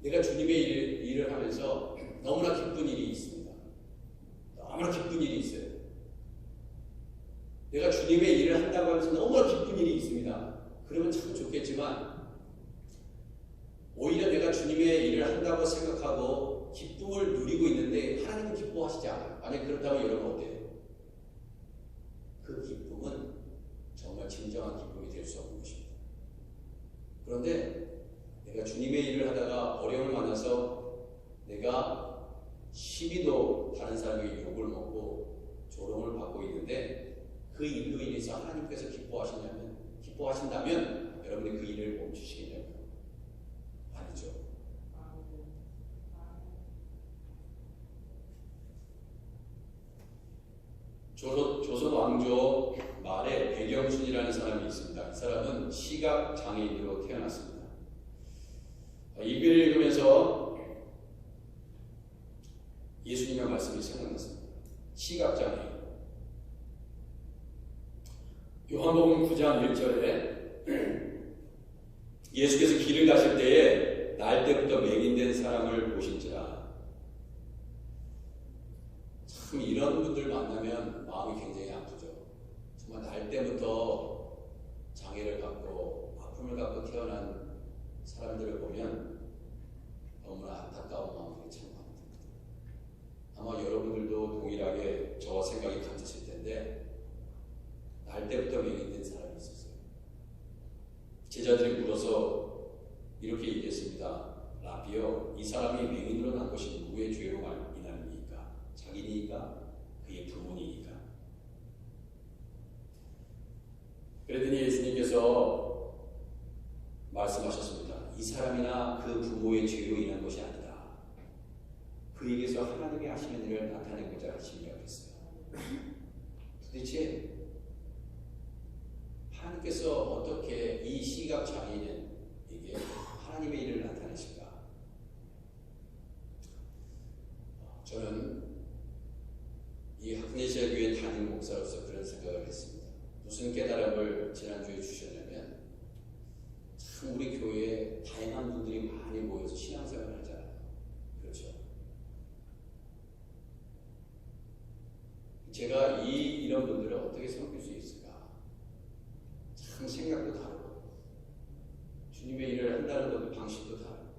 내가 주님의 일을 하면서 너무나 기쁜 일이 있습니다. 너무나 기쁜 일이 있어요. 내가 주님의 일을 한다고 하면서 너무나 기쁜 일이 있습니다. 그러면 참 좋겠지만 오히려 내가 주님의 일을 한다고 생각하고 기쁨을 누리고 있는데 하나님은 기뻐하시지 않아요. 만약 그렇다면 여러분 어때요? 그 기쁨은 정말 진정한 기쁨이 될 수 없는 것입니다. 그런데 내가 주님의 일을 하다가 어려움을 만나서 내가 시비도 다른 사람에게 욕을 먹고 조롱을 받고 있는데 그 일로 인해서 하나님께서 기뻐하신다면 여러분이 그 일을 멈추시겠냐고요. 아니죠. 조선 왕조 말에 백영순이라는 사람이 있습니다. 이 사람은 시각 장애인으로 태어났습니다. 이 글을 읽으면서 예수님의 말씀이 생각났습니다. 시각 장애인. 요한복음 9장 1절에 예수께서 길을 가실 때에 날 때부터 맹인된 사람을 보신지라. 참 이런 분들 만나면 마음이 굉장히 아프죠. 정말 날 때부터 장애를 갖고 아픔을 갖고 태어난 사람들을 보면 너무나 안타까운 마음이 참 많습니다. 아마 여러분들도 동일하게 저와 생각이 같으실 텐데 날 때부터 맹인된 사람이 있었어요. 제자들이 물어서 이렇게 얘기했습니다. 라비요, 이 사람이 맹인으로 난 것이 누구의 죄로 인함이니까? 자기니까? 그의 부모니까? 그랬더니 예수님께서 말씀하셨습니다. 이 사람이나 그 부모의 죄로 인한 것이 아니다. 그에게서 하나님이 하시는 일을 나타내고자 하심이라고 했어요. 도대체 하나님께서 어떻게 이 시각 장애인에게 하나님의 일을 나타내실까? 저는 이 학내시아 교회 담임 목사로서 그런 생각을 했습니다. 무슨 깨달음을 지난주에 주셨냐면 참 우리 교회에 다양한 분들이 많이 모여서 신앙생활을 하잖아요. 그렇죠? 제가 이런 분들을 어떻게 섬길 수 있을까? 참 생각도 다르고 주님의 일을 한다는 것도 방식도 다르고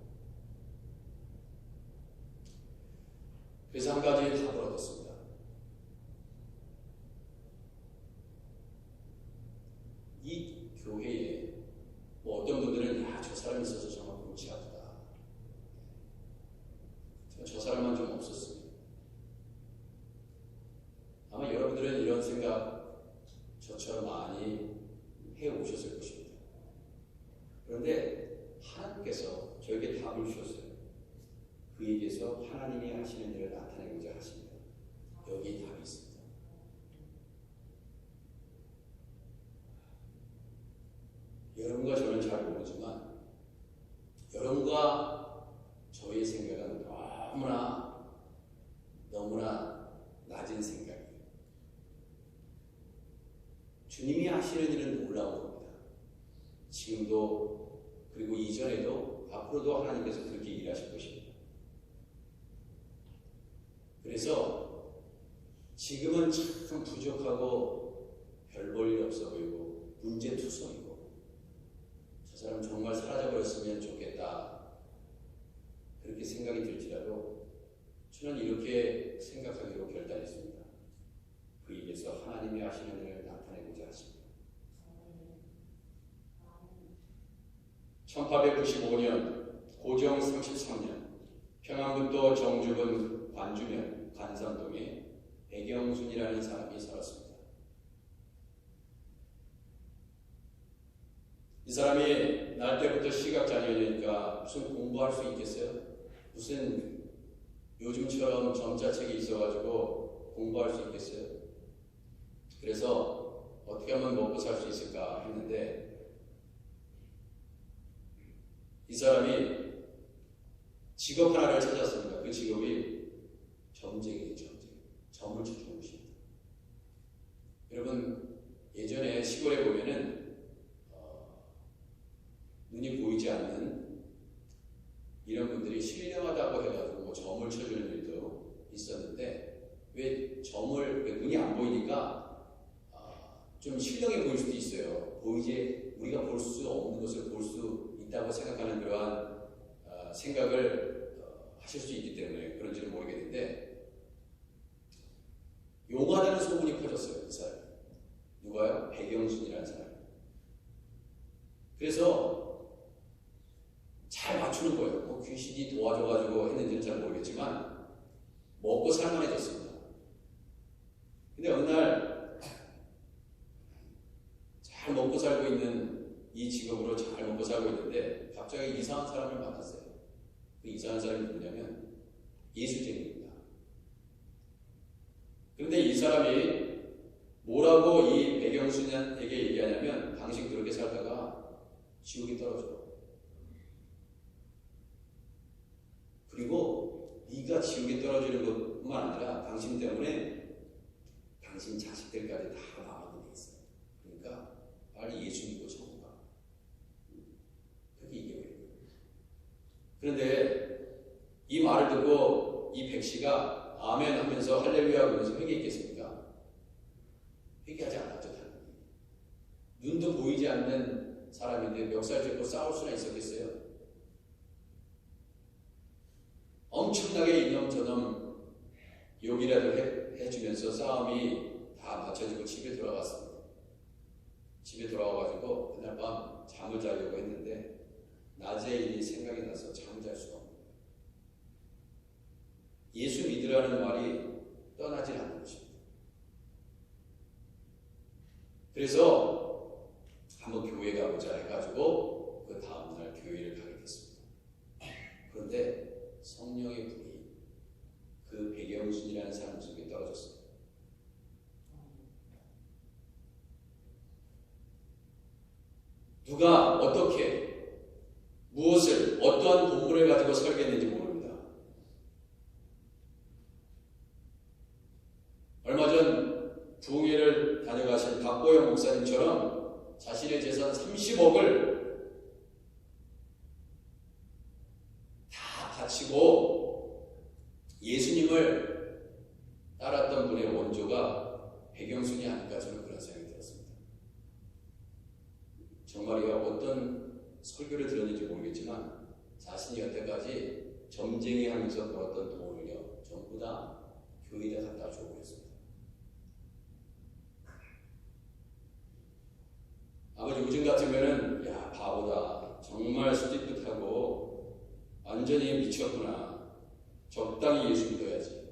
그래서 한 가지 답을 얻었습니다. 이 교회에 뭐 어떤 분들은 저 사람이 있어서 정말 골치 아프다. 저 사람만 좀 없었으면. 아마 여러분들은 이런 생각 저처럼 많이 해오셨을 것입니다. 그런데 하나님께서 저에게 답을 주셨어요. 그에게서 하나님이 하시는 일을 나타내고자 하십니다. 여기에 답이 있습니다. 여러분과 저는 잘 모르지만 여러분과 저의 생각은 너무나 낮은 생각이에요. 주님이 하시는 일은 놀라운 겁니다. 지금도 그리고 이전에도 앞으로도 하나님께서 그렇게 일하실 것입니다. 그래서 지금은 참 부족하고 별 볼 일 없어 보이고 문제투성이고 저 사람 정말 사라져버렸으면 좋겠다 그렇게 생각이 들지라도 저는 이렇게 생각하기로 결단했습니다. 그에게서 하나님이 하시는 일을 나타내고자 하십니다. 1895년 고정 33년 평안북도 정주군 관주면 관산동에 백영순이라는 사람이 살았습니다. 이 사람이 날 때부터 시각장애인이니까 무슨 공부할 수 있겠어요? 무슨 요즘처럼 점자책이 있어가지고 공부할 수 있겠어요? 그래서 어떻게 하면 먹고 살 수 있을까 했는데 이 사람이 직업 하나를 찾았습니다. 그 직업이 점쟁이에요. 점을 쳐주는 것입니다. 여러분 예전에 시골에 보면은 눈이 보이지 않는 이런 분들이 실령하다고 해가지고 뭐 점을 쳐주는 일도 있었는데 왜 눈이 안 보이니까 좀 실령해 보일 수도 있어요. 우리가 볼 수 없는 것을 볼 수 있다고 생각하는 그러한 생각을 하실 수 있기 때문에 그런지는 모르겠는데 용하다는 소문이 퍼졌어요. 이 사람이. 누가요? 백영순이라는 사람이. 그래서 잘 맞추는 거예요. 뭐 귀신이 도와줘가지고 했는지는 잘 모르겠지만 먹고 살만해졌습니다. 근데 어느 날 잘 먹고 살고 있는 이 직업으로 잘 먹고 살고 있는데 갑자기 이상한 사람을 만났어요. 그 이상한 사람이 누구냐면 예수쟁이입니다. 그런데 이 사람이 뭐라고 이 백영순에게 얘기하냐면 당신 그렇게 살다가 지옥에 떨어져. 그리고 네가 지옥에 떨어지는 것뿐만 아니라 당신 때문에 당신 자식들까지 다 망하게 돼 있어요. 그러니까 빨리 예수 믿고 천국 가. 그게 이겨버려요. 그런데 이 말을 듣고 이 백씨가 아멘 하면서 할렐루야 그러면서 회개했겠습니까? 회개하지 않았죠. 당연히. 눈도 보이지 않는 사람인데 멱살 잡고 싸울 수나 있었겠어요? 엄청나게 이놈 저놈 욕이라도 해주면서 싸움이 다 맞춰지고 집에 돌아갔습니다. 집에 돌아와가지고 그날 밤 잠을 자려고 했는데 낮에 일이 생각이 나서 잠을 잘 수가 없는 거예요. 예수 믿으라는 말이 떠나지 않는 것입니다. 그래서 한번 교회 가보자 해가지고 그 다음날 교회를 가게 됐습니다. 그런데 성령의 불이 그 백영순이라는 사람 속에 떨어졌습니다. 누가 어떻게 무엇을 어떠한 본분을 가지고 설계했는지 모릅니다. 얼마 전 부흥회를 다녀가신 박보영 목사님처럼 자신의 재산 30억을 다 바치고 예수님을 따랐던 분의 원조가 백영순이 아닐까 저는 그런 생각이 들었습니다. 정말이야 어떤 설교를 들었는지 모르겠지만 자신이 여태까지 점쟁이 하면서 벌었던 돈을요 전부 다 교회에 갖다 주고 그랬습니다. 아버지 요즘 같으면은 야 바보다 정말 수직듯하고 완전히 미쳤구나 적당히 예수 믿어야지.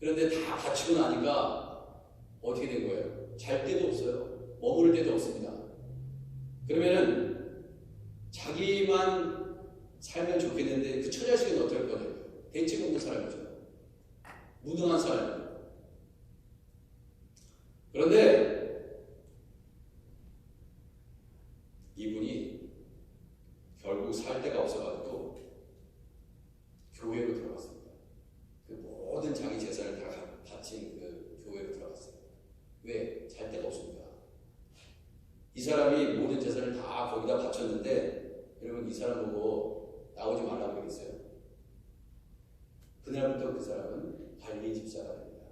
그런데 다 바치고 나니까 어떻게 된 거예요? 잘 데도 없어요. 머무를 데도 없습니다. 그러면은 자기만 살면 좋겠는데 그 처자식은 어떨 거냐고요. 대책 없는 사람이죠. 무능한 사람이에요. 그런데 이분이 결국 살 데가 없어가지고 교회로 들어갔습니다. 그 모든 자기 재산을 다 바친 그 교회로 들어갔어요. 왜? 잘 데가 없습니다. 이 사람이 모든 재산을 다 거기다 바쳤는데 여러분 이 사람 보고 나오지 말라고 그러겠어요? 그날부터 그 사람은 관리 집사가 됩니다.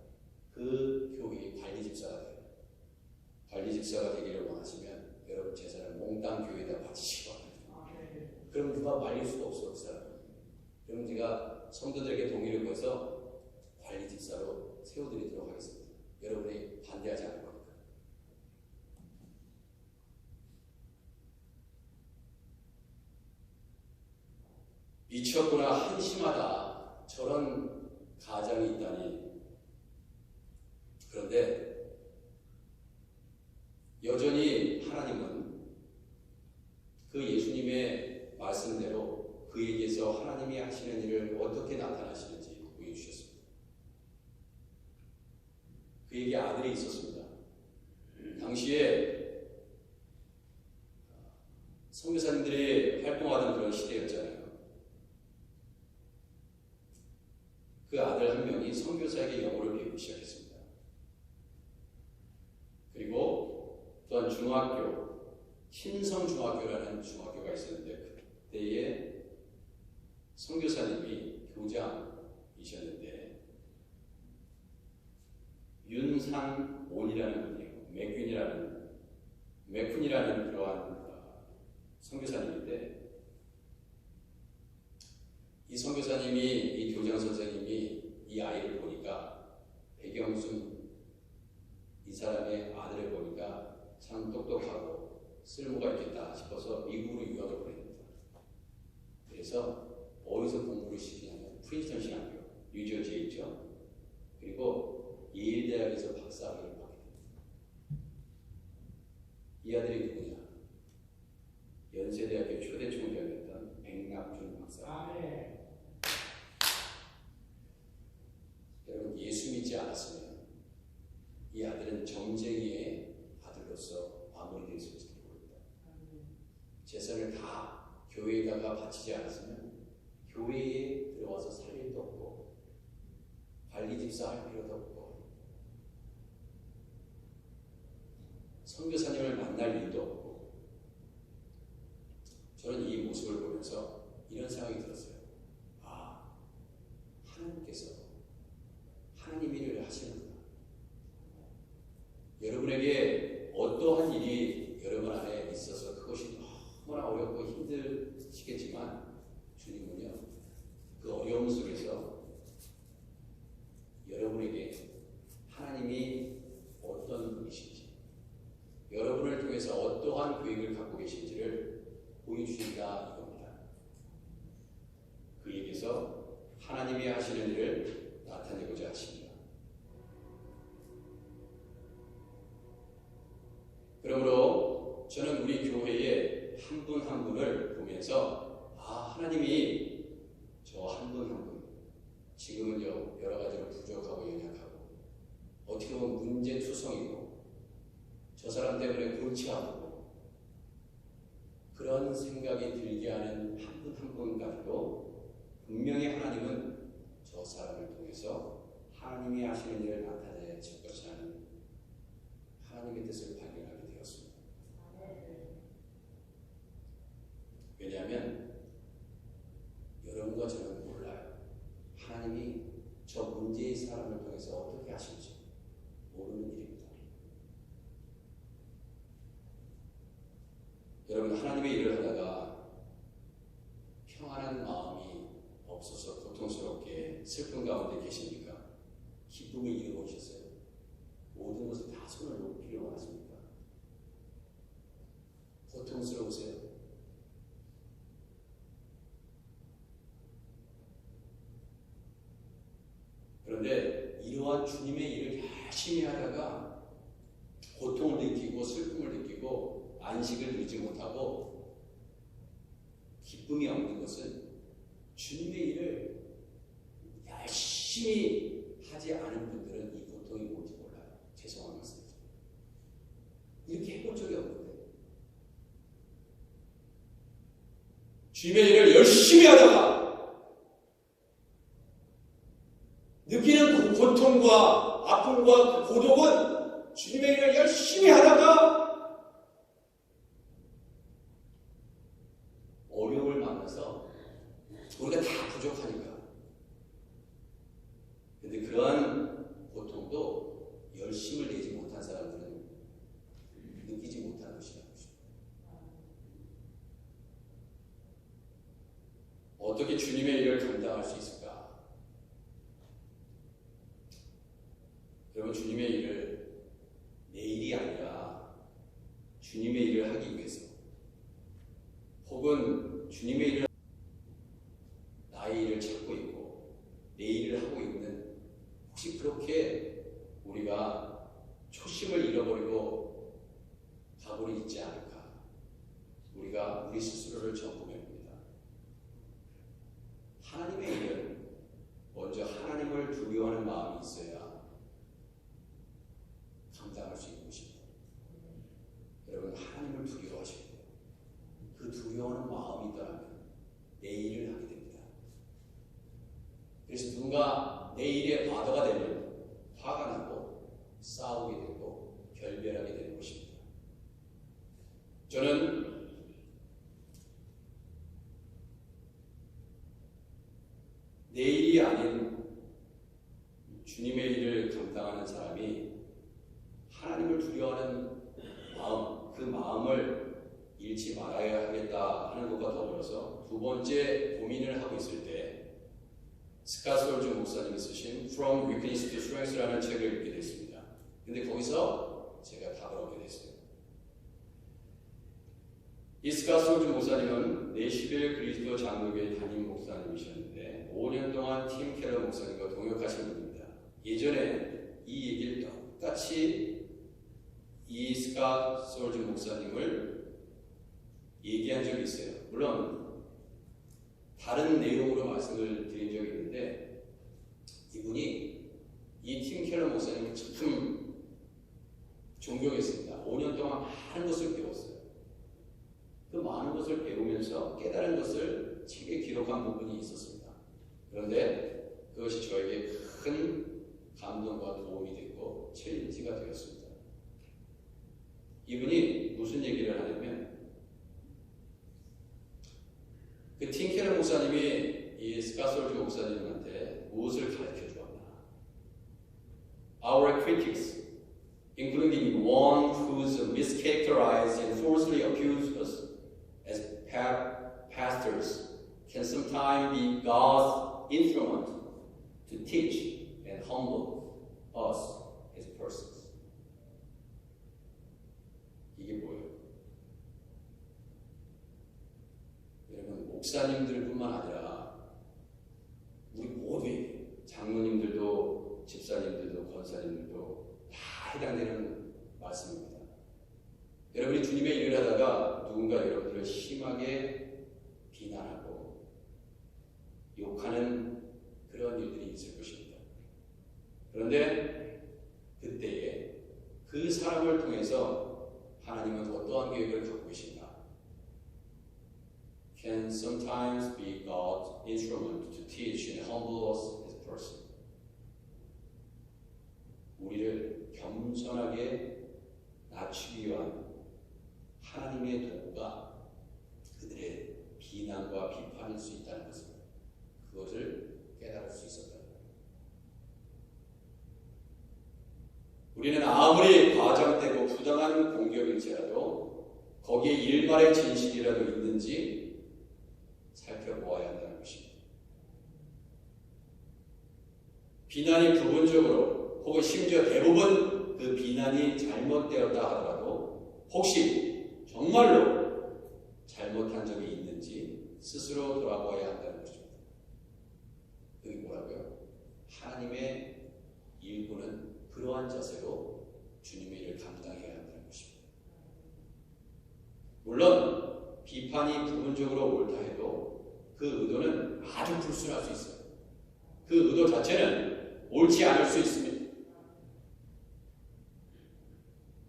그 교회의 관리 집사가 돼요. 관리 집사가 되기를 원하시면 여러분 재산을 몽땅 교회에다 바치시기 바랍니다. 그럼 누가 말릴 수가 없어요. 그 사람은. 그럼 제가 성도들에게 동의를 구해서 관리 집사로 세워드리도록 하겠습니다. 여러분이 반대하지 않을 거니까. 미쳤구나 한심하다 저런 가장이 있다니. 그런데 여전히 하나님은 그 예수님의 말씀대로 그에게서 하나님이 하시는 일을 어떻게 나타나시는지 보여주셨습니다. 그에게 아들이 있었습니다. 당시에 선교사님들이 활동하던 그런 시대였잖아요. 그 아들 한 명이 선교사에게 영어를 배우기 시작했습니다. 그리고 또한 중학교, 신성중학교라는 중학교가 있었는데 그때에 선교사님이 교장이셨는데 윤상온이라는 분이에요. 맥퀸이라는 그러한 선교사님인데 이 선교사님이 이 교장 선생님이 이 아이를 보니까 백영순 이 사람의 아들을 보니까 참 똑똑하고 쓸모가 있겠다 싶어서 미국으로 유학을 보냅니다. 그래서 어디서 공부를 시키냐면 프린스턴 신학교, 뉴저지에 있죠. 그리고 예일 대학에서 박사학위를 받게 됩니다. 이 아들이 누구냐? 연세대학교 초대 총장이었던 백낙준 박사. 여러분, 예수 믿지 않았으면 이 아들은 정쟁이의 아들로서 마무리되어 있을지도 모릅니다. 재산을 다 교회에다가 바치지 않았으면 교회에 들어와서 살 일도 없고 관리 집사 할 필요도 없고 선교사님을 만날 일도 없고. 저는 이 모습을 보면서 이런 생각이 들었어요. 아, 하나님께서 하나님의 일을 하시는구나. 여러분에게 어떠한 일이 여러분 안에 있어서 그것이 너무나 어렵고 힘드시겠지만 주님은요, 그 어려움 속에서 여러분에게 하나님이 어떤 분이신지, 여러분을 통해서 어떠한 계획을 갖고 계신지를 보여주신다 이겁니다. 그에게서 하나님이 하시는 일을 나타내고자 하십니다. 그러므로 저는 우리 교회의 한 분 한 분을 보면서 하나님이 저 한 분 한 분, 지금은 여러 가지로 부족하고 연약하고 어떻게 보면 문제투성이고 저 사람 때문에 골치 아프고 그런 생각이 들게 하는 한 분 한 분 가지고 분명히 하나님은 저 사람을 통해서 하나님이 하시는 일을 나타내 줄 것이라는 하나님의 뜻을 발견하게 되었습니다. 왜냐하면 여러분과 저는 몰라요. 하나님이 저 문제의 사람을 통해서 어떻게 하실지 모르는 일입니다. 여러분, 하나님의 일을 하다가 평안한 마음이 없어서 고통스럽게 슬픈 가운데 계십니까? 기쁨을 잃어버리셨어요? 모든 것을 다 손을 놓기를 원하십니까? 고통스러우세요? 그런데 이러한 주님의 일을 열심히 하다가 고통을 느끼고 슬픔을 느끼고 안식을 누리지 못하고 기쁨이 없는 것은 주님의 일을 열심히 하지 않은 분들은 이 고통이 뭔지 몰라요. 죄송한 말씀이죠. 이렇게 해본 적이 없는데 주님의 일을 열심히 하다가 느끼는 그 고통과 아픔과 그 고독은 주님의 일을 열심히 하다가 어려움을 만나서 우리가 다 부족하니까. 근데 그러한 고통도 열심을 내지 못한 사람들은 느끼지 못하는 것이라는 것입니다. 어떻게 주님의 일을 감당할 수 있을까? 여러분, 주님의 일을 내 일이 아니라 주님의 일을 하기 위해서, 혹은 주님의 일을 나의 일을 찾고 있고 내 일을 하고 있는, 혹시 그렇게 우리가 초심을 잃어버리고 가고는 있지 않을까? 우리가 우리 스스로를 점검해 봅니다. 하나님의 일은 먼저 하나님을 두려워하는 마음이 있어야 감당할 수 있는 것입니다. 여러분, 하나님을 두려워하셔야 돼요. 그 두려워하는 마음이 있다면 내 일을 하게 됩니다. 그래서 누군가 내 일에 바다가 되면 화가 나고 싸우게 되고 결별하게 되는 것입니다. 저는 내 일이 아닌 주님의 일을 감당하는 사람이 하나님을 두려워하는 마음, 그 마음을 잃지 말아야 하겠다 하는 것과 더불어서 두 번째 고민을 하고 있을 때 스카스월즈 목사님이 쓰신 From Weakness to Strength라는 책을 읽게 됐습니다. 근데 거기서 제가 답을 얻게 됐어요. 이 스카스월즈 목사님은 내시빌 그리스도 장로교회 담임 목사님이셨는데 5년 동안 팀 켈러 목사님과 동역하신 분입니다. 예전에 이 얘기를 똑같이 이 스캇 솔즈 목사님을 얘기한 적이 있어요. 물론 다른 내용으로 말씀을 드린 적이 있는데 이분이 이 팀 켈러 목사님을 참 존경했습니다. 5년 동안 많은 것을 배웠어요. 그 많은 것을 배우면서 깨달은 것을 책에 기록한 부분이 있었습니다. 그런데 그것이 저에게 큰 감동과 도움이 됐고 챌린지가 되었습니다. 이분이 무슨 얘기를 하냐면 그 팀켈러 목사님이 이 스캇 솔즈 목사님한테 무엇을 가르쳐 주었나? Our critics, including one who's mischaracterized and falsely accused us as pastors, can sometimes be God's instrument to teach and humble us as persons. 이게 뭐예요? 여러분, 목사님들뿐만 아니라 우리 모두에게 장로님들도 집사님들도 권사님들도 다 해당되는 말씀입니다. 여러분이 주님의 일을 하다가 누군가 여러분들을 심하게 비난하고 욕하는 그런 일들이 있을 것입니다. 그런데 그때에 그 사람을 통해서 하나님은 어떠한 계획을 갖고 계신가? Can sometimes be God's instrument to teach and humble us as a person. 우리를 겸손하게 낮추기 위한 하나님의 도구가 그들의 비난과 비판일 수 있다는 것을 그것을 깨달을 수 있었다. 우리는 아무리 과장되고 부당한 공격일지라도 거기에 일말의 진실이라도 있는지 살펴보아야 한다는 것입니다. 비난이 부분적으로 혹은 심지어 대부분 그 비난이 잘못되었다 하더라도 혹시 정말로 잘못한 적이 있는지 스스로 돌아보아야 한다는 것입니다. 그게 뭐라고요? 하나님의 일부는 그러한 자세로 주님의 일을 감당해야 한다는 것입니다. 물론 비판이 부분적으로 옳다 해도 그 의도는 아주 불순할 수 있어요. 그 의도 자체는 옳지 않을 수 있습니다.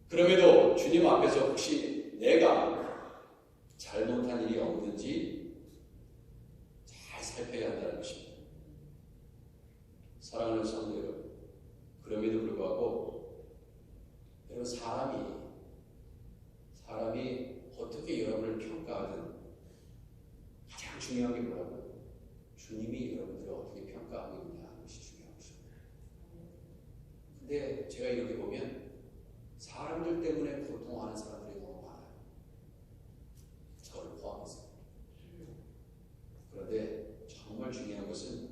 그럼에도 주님 앞에서 혹시 내가 잘못한 일이 없는지 잘 살펴야 한다는 것입니다. 사랑하는 성도 여러분, 그럼에도 불구하고 여러분 사람이 어떻게 여러분을 평가하든 가장 중요한 게 뭐라고요? 주님이 여러분들을 어떻게 평가하고 있느냐 하는 것이 중요한 것입니다. 근데 제가 이렇게 보면 사람들 때문에 고통하는 사람들이 너무 많아요. 저를 포함해서. 그런데 정말 중요한 것은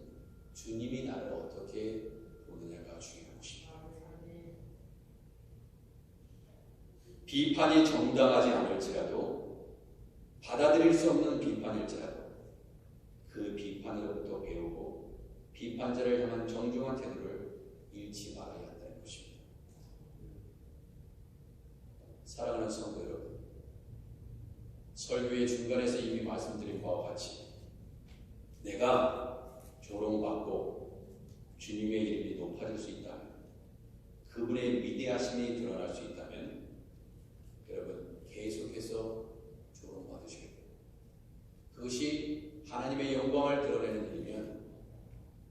주님이 나를 어떻게 보느냐가 중요한 것입니다. 비판이 정당하지 않을지라도 받아들일 수 없는 비판일지라도 그 비판으로부터 배우고 비판자를 향한 정중한 태도를 잃지 말아야 한다는 것입니다. 사랑하는 성도 여러분, 설교의 중간에서 이미 말씀드린 바와 같이 내가 조롱받고 주님의 이름이 높아질 수 있다면, 그분의 위대하심이 드러날 수 있다면 여러분 계속해서 조롱받으셔야 돼요. 그것이 하나님의 영광을 드러내는 일이면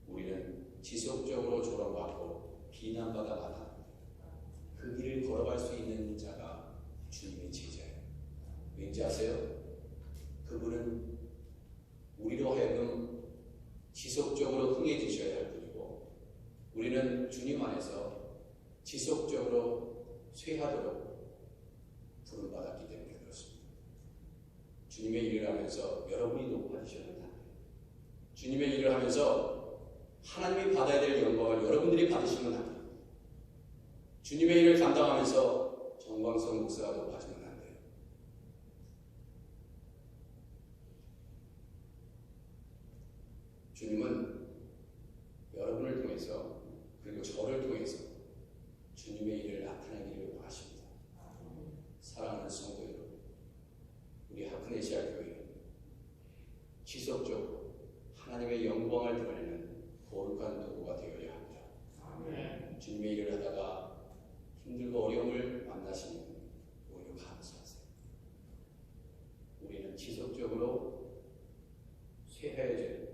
우리는 지속적으로 조롱받고 비난받아마다 그 길을 걸어갈 수 있는 자가 주님의 제자예요. 왠지 아세요? 그분은 우리로 하여금 지속적으로 흥해지셔야 할 분이고 우리는 주님 안에서 지속적으로 쇠하도록 부름받았기 때문에 그렇습니다. 주님의 일을 하면서 여러분이 높아지셔야 한다. 주님의 일을 하면서 하나님이 받아야 될 영광을 여러분들이 받으시면 안 돼요. 주님의 일을 감당하면서 정광성 목사가 높아지면 안 돼요. 주님은 여러분을 통해서 그리고 저를 통해서 주님의 일을 나타내기를 원하십니다. 부족한 도구가 되어야 합니다. 주님의 일을 하다가 힘들고 어려움을 만나시면 오히려 감사하세요. 우리는 지속적으로 쇠해질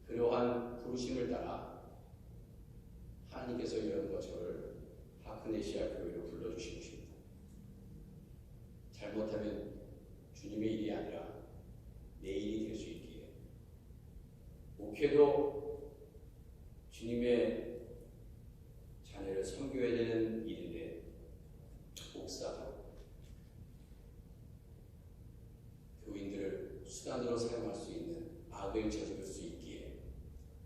그러한 부르심을 따라 하나님께서 이런 저를 하크네시아 교회로 불러주신 것입니다. 잘못하면 주님의 일이 아니라 내 일이 될 수 있기에 목회도 주님의 자녀를 섬겨야 되는 일인데 목사도 교인들을 수단으로 사용할 수 있는 악을 저지를 수 있기에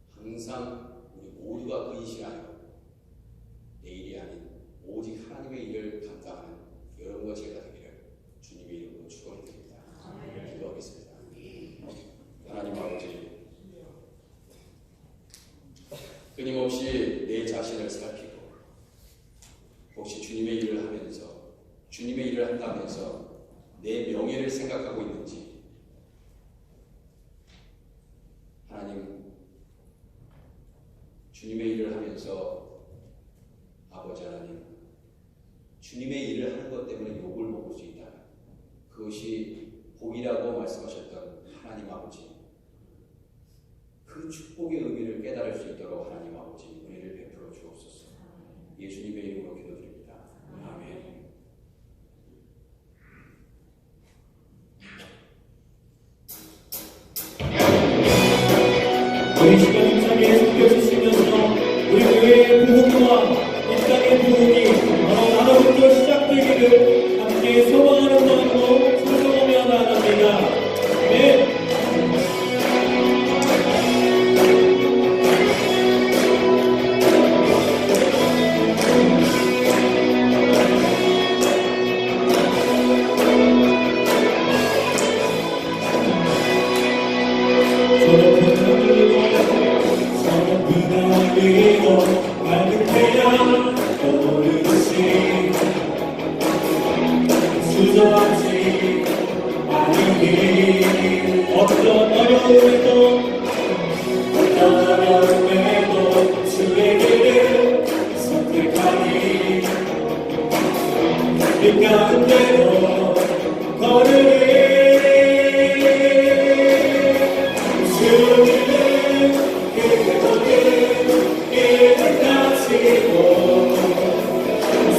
항상 우리 모두가 근실하여 내 일이 아닌 오직 하나님의 일을 감당하는 여러분과 제가 되기를 주님의 이름으로 축원드립니다. 기도하겠습니다. 하나님 아버지, 끊임없이 내 자신을 살피고 혹시 주님의 일을 하면서 주님의 일을 한다면서 내 명예를 생각하고 있는지 하나님, 주님의 일을 하면서 아버지 하나님, 주님의 일을 하는 것 때문에 욕을 먹을 수 있다면 그것이 복이라고 말씀하셨던 하나님 아버지, 그 축복의 의미를 깨달을 수 있도록 하나님 아버지 은혜를 베풀어 주옵소서. 예수님의 이름으로 기도드립니다. 아멘. 우리 시간 힘차게 섬겨주시면서 우리 교회의 부흥과 이 땅의 부흥이 바로 나로부터 시작되기를 함께 소망하는 마음으로 찬송하며 나아갑니다. 아멘. 맑은 태양 떠오르듯이 주저하지 않으니 어떤 어려움에도 주의 길을 선택하니 그 가운데로 걸으니 주님은 그대 모든 일을 가지고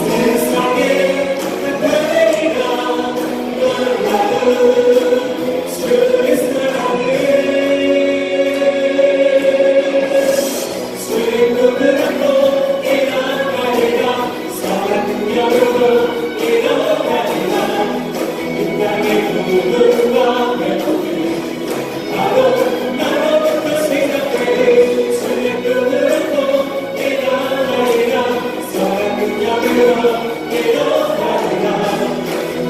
세상에 나타내리라 놀라운 주의 사랑을 주의 꿈을 안고 일어나리라 사랑 능력으로 일어나리라 이 땅의 부흥과 회복을 바로 나로부터 시작되는 주의 꿈을 안고 일어나리라 사랑 능력으로 일어나리라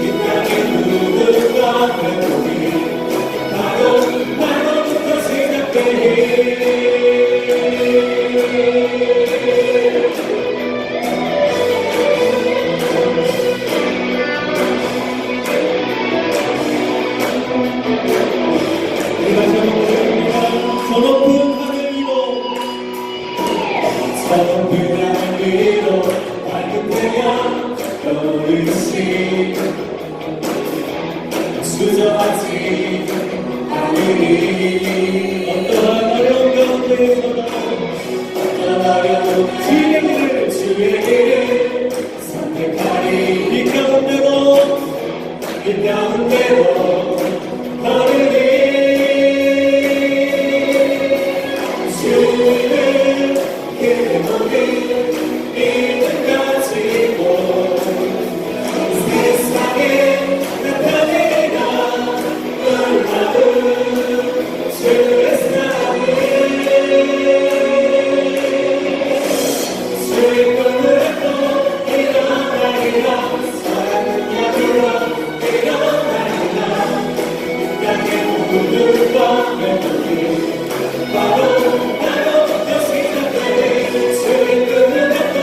이 땅의 부흥과 회복이 바로 나로부터 시작되는 저 높은 하늘 위로 밝은 태양 떠오르듯이 주저하지 않으니 어떠한 어려움 가운데서도 주의 길을 선택하리 이 가운데로 걸으니 주님은 그대 모든 믿음 가지고 세상에 나타내리라 놀라운 주의 사랑을 주의 꿈을 안고 일어나리라 사랑 능력으로 일어나리라 이 땅의 부흥과 회복이 바로 나로부터 시작되는 주의 꿈을 안고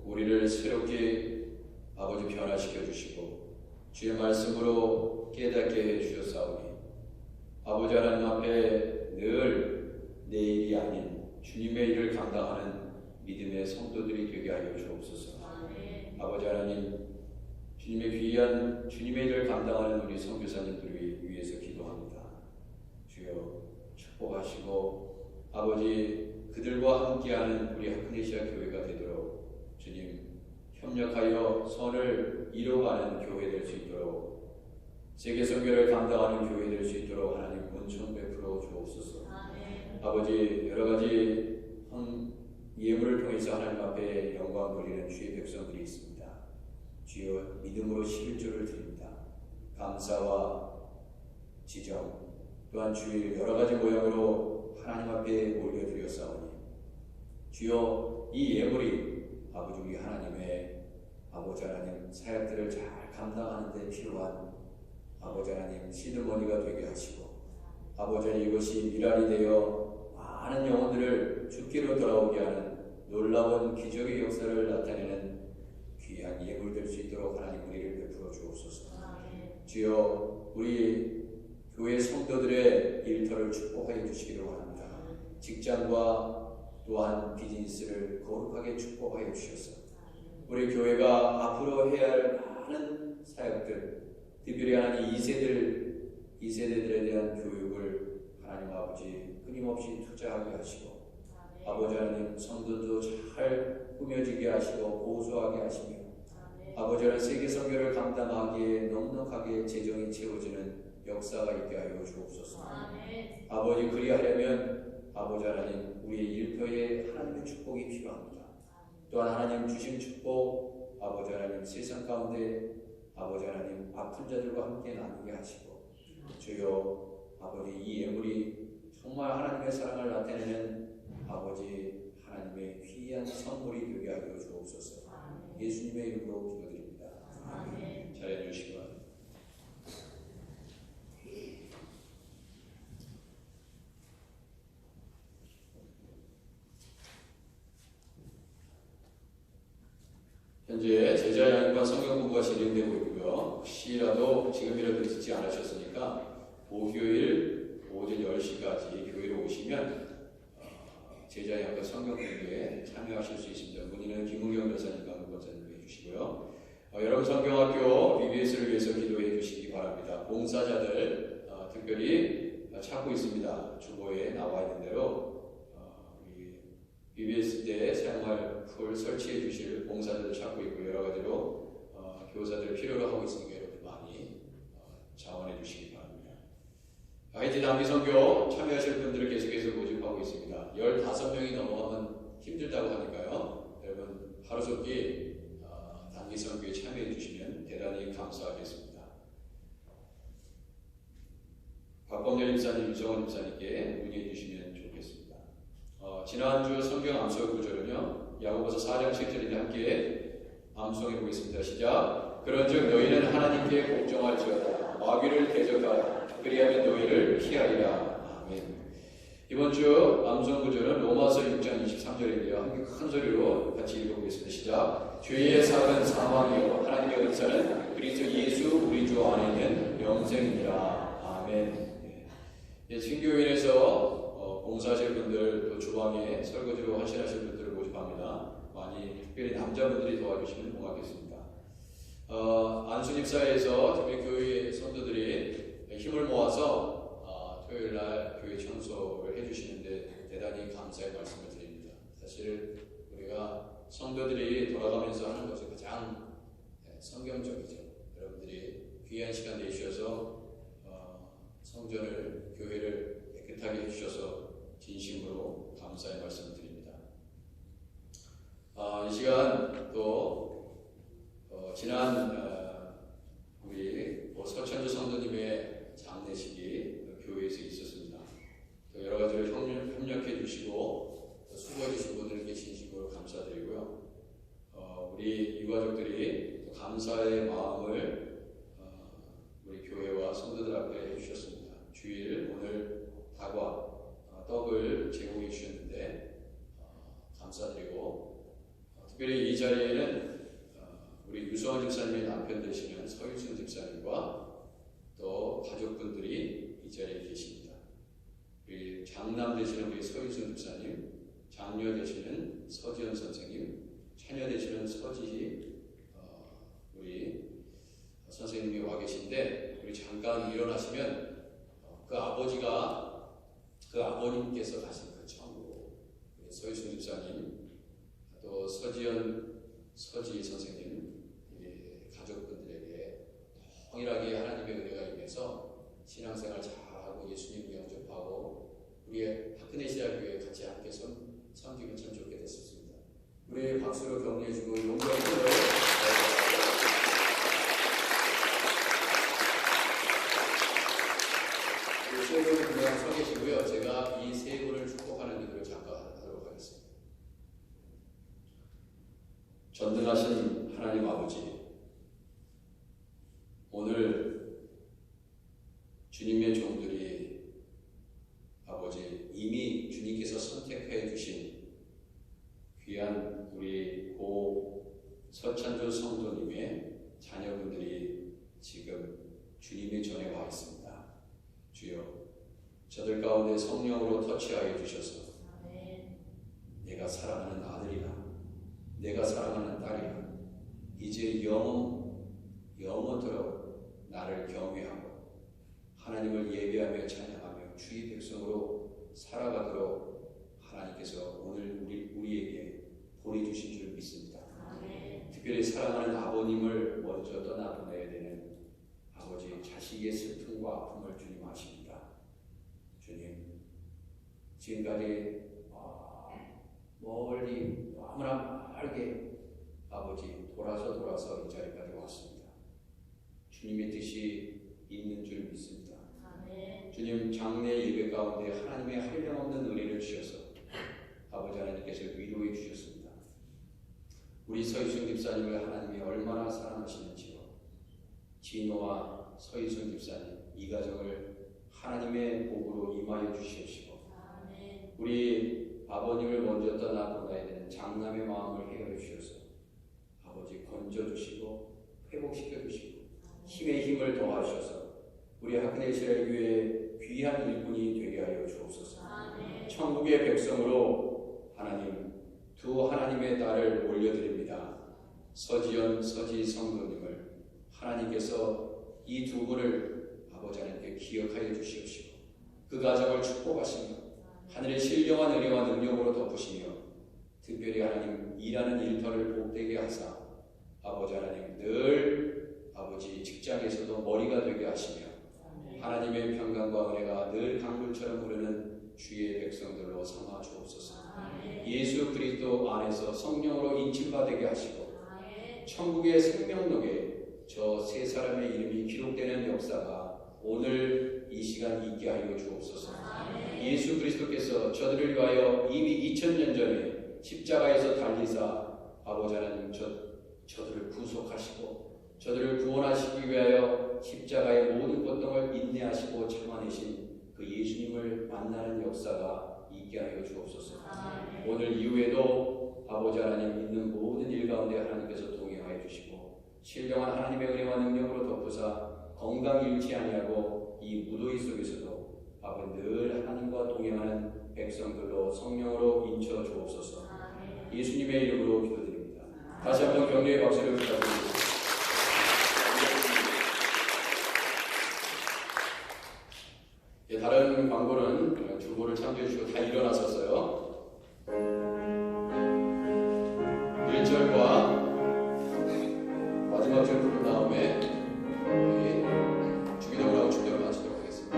우리를 새롭게 아버지 변화시켜 주시고 주의 말씀으로 깨닫게 해 주셨사오니 아버지 하나님 앞에 늘 내 일이 아닌 주님의 일을 감당하는 믿음의 성도들이 되게 하여 주옵소서. 아버지 하나님, 주님의 귀한 주님의 일을 감당하는 우리 선교사님들을 위해서 기도합니다. 주여 축복하시고 아버지 그들과 함께하는 우리 하크네시아 교회가 되도록 주님 협력하여 선을 이뤄가는 교회 될 수 있도록 세계 선교를 감당하는 교회 될 수 있도록 하나님 은총 베풀어 주옵소서. 아버지 여러 가지 예물을 통해서 하나님 앞에 영광 돌리는 주의 백성들이 있습니다. 주여 믿음으로 11조를 드립니다. 감사와 지정 또한 주의 여러 가지 모양으로 하나님 앞에 올려드렸사오니 주여 이 예물이 아버지 우리 하나님의 아버지 하나님 사역들을 잘 감당하는 데 필요한 아버지 하나님 시드머니가 되게 하시고 아버지 하나님 이것이 미랄이 되어 많은 영혼들을 주께로 돌아오게 하는 놀라운 기적의 역사를 나타내는 귀한 예물 될 수 있도록 하나님 우리를 베풀어 주옵소서. 주여 우리 교회 성도들의 일터를 축복하여 주시기를 원합니다. 직장과 또한 비즈니스를 거룩하게 축복하여 주셔서 우리 교회가 앞으로 해야 할 많은 사역들 특별히 하나님 2세대들에 대한 교육을 하나님 아버지 끊임없이 투자하게 하시고 아버지 하나님 성도도 잘 꾸며지게 하시고 보수하게 하시며 아버지 하나님 세계 선교를 감당하기에 넉넉하게 재정이 채워지는 역사가 있게 하여 주옵소서. 아버지 그리하려면 아버지 하나님 우리의 일터에 하나님의 축복이 필요합니다. 또한 하나님 주신 축복 아버지 하나님 세상 가운데 아버지 하나님 아픈 자들과 함께 나누게 하시고 주여 아버지 이 예물이 정말 하나님의 사랑을 나타내는 아버지 하나님의 귀한 선물이 되게 하여 주옵소서. 예수님의 이름으로 기도드립니다. 잘해 주시기 바랍니다. 현재 제자 양육과 성경 공부가 진행되고 있고요. 혹시라도 지금이라도 듣지 않으셨으니까 목요일 오전 10시까지 교회로 오시면 제자 양육과 성경 공부에 참여하실 수 있습니다. 문의는 김은경 변사님과 권사님이 해주시고요. 여러분 성경학교 BBS를 위해서 기도해 주시기 바랍니다. 봉사자들 특별히 찾고 있습니다. 주보에 나와 있는 대로 우리 BBS 때 사용할 풀 설치해 주실 봉사자들 찾고 있고 여러 가지로 교사들 필요로 하고 있으니까 여러분 많이 자원해 주시기 바랍니다. 하이티 단기 선교 참여하실 분들을 계속해서 모집하고 있습니다. 15명이 넘어가면 힘들다고 하니까요. 여러분 하루속히 단기 선교에 참여해 주시면 대단히 감사하겠습니다. 박범렬 임사님, 유정원 임사님께 문의해 주시면 좋겠습니다. 지난주 성경 암송 구절은요. 야고보서 4장 7절인데 함께 암송해 보겠습니다. 시작. 그런즉 너희는 하나님께 복종할지어다. 마귀를 대적하라. 그리하면 너희를 피하리라. 아멘. 이번 주 암송 구절은 로마서 6장 23절인데요. 함께 큰 소리로 같이 읽어보겠습니다. 시작. 죄의 삭은 사망이요 하나님의 은사는 그리스도 예수 우리 주 안에 있는 영생이니라. 아멘. 신교인에서 봉사하실 분들, 또 주방에 설거지로 헌신하실 분들을 모집합니다. 많이 특별히 남자분들이 도와주시면 고맙겠습니다. 안수집사에서 특별히 교회 성도들이 힘을 모아서 토요일날 교회 청소를 해주시는데 대단히 감사의 말씀을 드립니다. 사실 우리가 성도들이 돌아가면서 하는 것이 가장 성경적이죠. 여러분들이 귀한 시간 내주셔서 성전을, 교회를 깨끗하게 해주셔서 진심으로 감사의 말씀을 드립니다. 이 시간 또 지난 우리 서천주 성도님의 장례식이 교회에서 있었습니다. 또 여러 가지로 협력해 주시고 수고해 주신 분들께 진심으로 감사드리고요. 우리 유가족들이 또 감사의 마음을 우리 교회와 성도들 앞에 해주셨습니다. 주일 오늘 닭과 떡을 제공해 주셨는데 감사드리고 특별히 이 자리에는 우리 유소원 집사님의 남편 되시는 서유순 집사님과 또 가족분들이 이 자리에 계십니다. 우리 장남 되시는 우리 서유순 집사님, 장녀 되시는 서지연 선생님, 처녀 되시는 서지희 우리 선생님이 와 계신데, 우리 잠깐 일어나시면 그 아버님께서 가신 그 천국, 우리 서유순 집사님, 또 서지연, 서지희 선생님, 가족분들에게 동일하게 하나님의 은혜가 임해서 신앙생활 잘하고 예수님 영접하고 우리의 박근혜시대교회에 같이 함께 섬기면 참 좋게 됐었습니다. 우리 박수로 격려해주고 용감히 세 분은 그냥 서 계시고요. 제가 이 세 분을 축복하는 기도를 잠깐 하도록 하겠습니다. 전능하신 하나님 아버지, 오늘 주님의 종들이 아버지 이미 주님께서 선택해 주신 귀한 우리 고 서찬조 성도님의 자녀분들이 지금 주님의 전에 와 있습니다. 주여, 저들 가운데 성령으로 터치하여 주셔서 내가 사랑하는 아들이라, 내가 사랑하는 딸이라, 이제 영원토록 나를 경외하고 하나님을 예배하며 찬양하며 주의 백성으로 살아가도록 하나님께서 오늘 우리에게 보내주신 줄 믿습니다. 특별히 사랑하는 아버님을 먼저 떠나보내야 되는 아버지, 자식의 슬픔과 아픔을 주님 아십니다. 주님, 지금까지 멀리 너무나 멀게 아버지 돌아서 이 자리까지 왔습니다. 주님의 뜻이 있는 줄 믿습니다. 주님, 장래 예배 가운데 하나님의 한량없는 은혜를 주셔서 아버지 하나님께서 위로해 주셨습니다. 우리 서희순 집사님을 하나님이 얼마나 사랑하시는지요. 진호와 서희순 집사님 이 가정을 하나님의 복으로 임하여 주시옵시고, 우리 아버님을 먼저 떠나보내야 되는 장남의 마음을 헤아려 주셔서 아버지 건져주시고 회복시켜주시고 힘의 힘을 더하셔서 우리 하크네시아 교회의 귀한 일꾼이 되게 하여 주옵소서. 천국의 백성으로 하나님, 두 하나님의 딸을 올려드립니다. 서지연, 서지 성도님을 하나님께서 이 두 분을 아버지 하나님께 기억하여 주시옵시고 그 가정을 축복하시며 하늘의 신령한 은혜와 능력으로 덮으시며 특별히 하나님 일하는 일터를 복되게 하사 아버지 하나님 늘 아버지 직장에서도 머리가 되게 하시며 하나님의 평강과 은혜가 늘 강물처럼 흐르는 주의 백성들로 삼아 주옵소서. 예수 그리스도 안에서 성령으로 인침받게 하시고 천국의 생명록에 저 세 사람의 이름이 기록되는 역사가 오늘 이 시간 있게 하여 주옵소서. 예수 그리스도께서 저들을 위하여 이미 2000년 전에 십자가에서 달리사 아버지 하나님 저들을 구속하시고 저들을 구원하시기 위하여 십자가의 모든 고통을 인내하시고 참아내신 그 예수님을 만나는 역사가 있게 하여 주옵소서. 오늘 이후에도 아버지 하나님 있는 모든 일 가운데 하나님께서 동행하여 주시고 신령한 하나님의 은혜와 능력으로 덮으사 건강 잃지 아니하고 이 무더위 속에서도 아버지 늘 하나님과 동행하는 백성들로 성령으로 인쳐 주옵소서. 예수님의 이름으로 기도드립니다. 다시 한번 격려의 박수를 부탁드립니다. 다른 광고는 주보를 참조해 주시고 다 일어나셨어요. 1절과 마지막 절 부른 다음에 주기도문을 하고 축도를 마치도록 하겠습니다.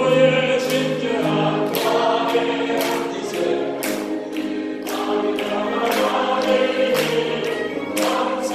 주의 진정한 나의 뜻을 우리 마음이 감사하리 감사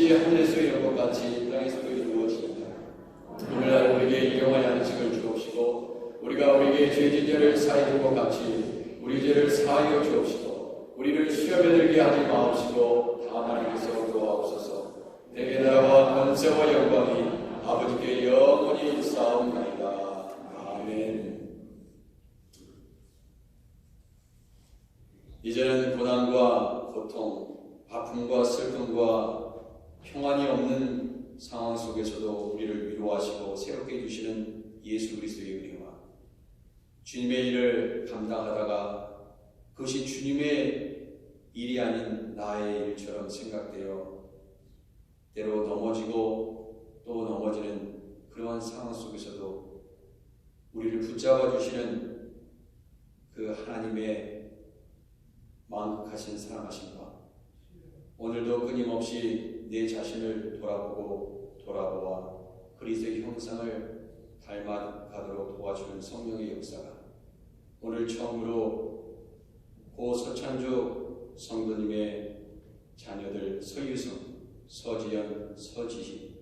뜻이 하늘에서 이룬 것 같이 땅에서도 이루어지이다. 오늘날 우리에게 일용할 양식을 주옵시고 우리가 우리에게 죄진 자를 사하여 준 것 같이 우리 죄를 사하여 주옵시고 우리를 시험에 들게 하지 마옵시고 다만 하나님께서 도와옵소서. 내게 나라와 권세와 영광이 아버지께 영원히 있사옵나이다. 아멘. 이제는 고난과 고통, 아픔과 슬픔과 평안이 없는 상황 속에서도 우리를 위로하시고 새롭게 해주시는 예수 그리스도의 은혜와 주님의 일을 감당하다가 그것이 주님의 일이 아닌 나의 일처럼 생각되어 때로 넘어지고 또 넘어지는 그러한 상황 속에서도 우리를 붙잡아 주시는 그 하나님의 만극하신 사랑하심과 오늘도 끊임없이 내 자신을 돌아보고 돌아보아 그리스도의 형상을 닮아가도록 도와주는 성령의 역사가 오늘 처음으로 고 서찬주 성도님의 자녀들 서유성, 서지연, 서지희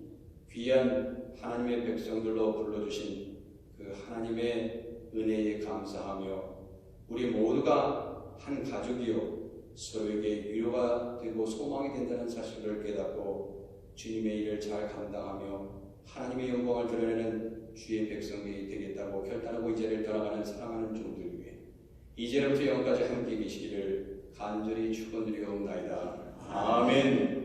귀한 하나님의 백성들로 불러주신 그 하나님의 은혜에 감사하며 우리 모두가 한 가족이요 서로에게 위로가 되고 소망이 된다는 사실을 깨닫고 주님의 일을 잘 감당하며 하나님의 영광을 드러내는 주의 백성이 되겠다고 결단하고 이 자리를 떠나가는 사랑하는 종들 위해 이제부터 영까지 함께 계시기를 간절히 축원드리옵나이다. 아멘.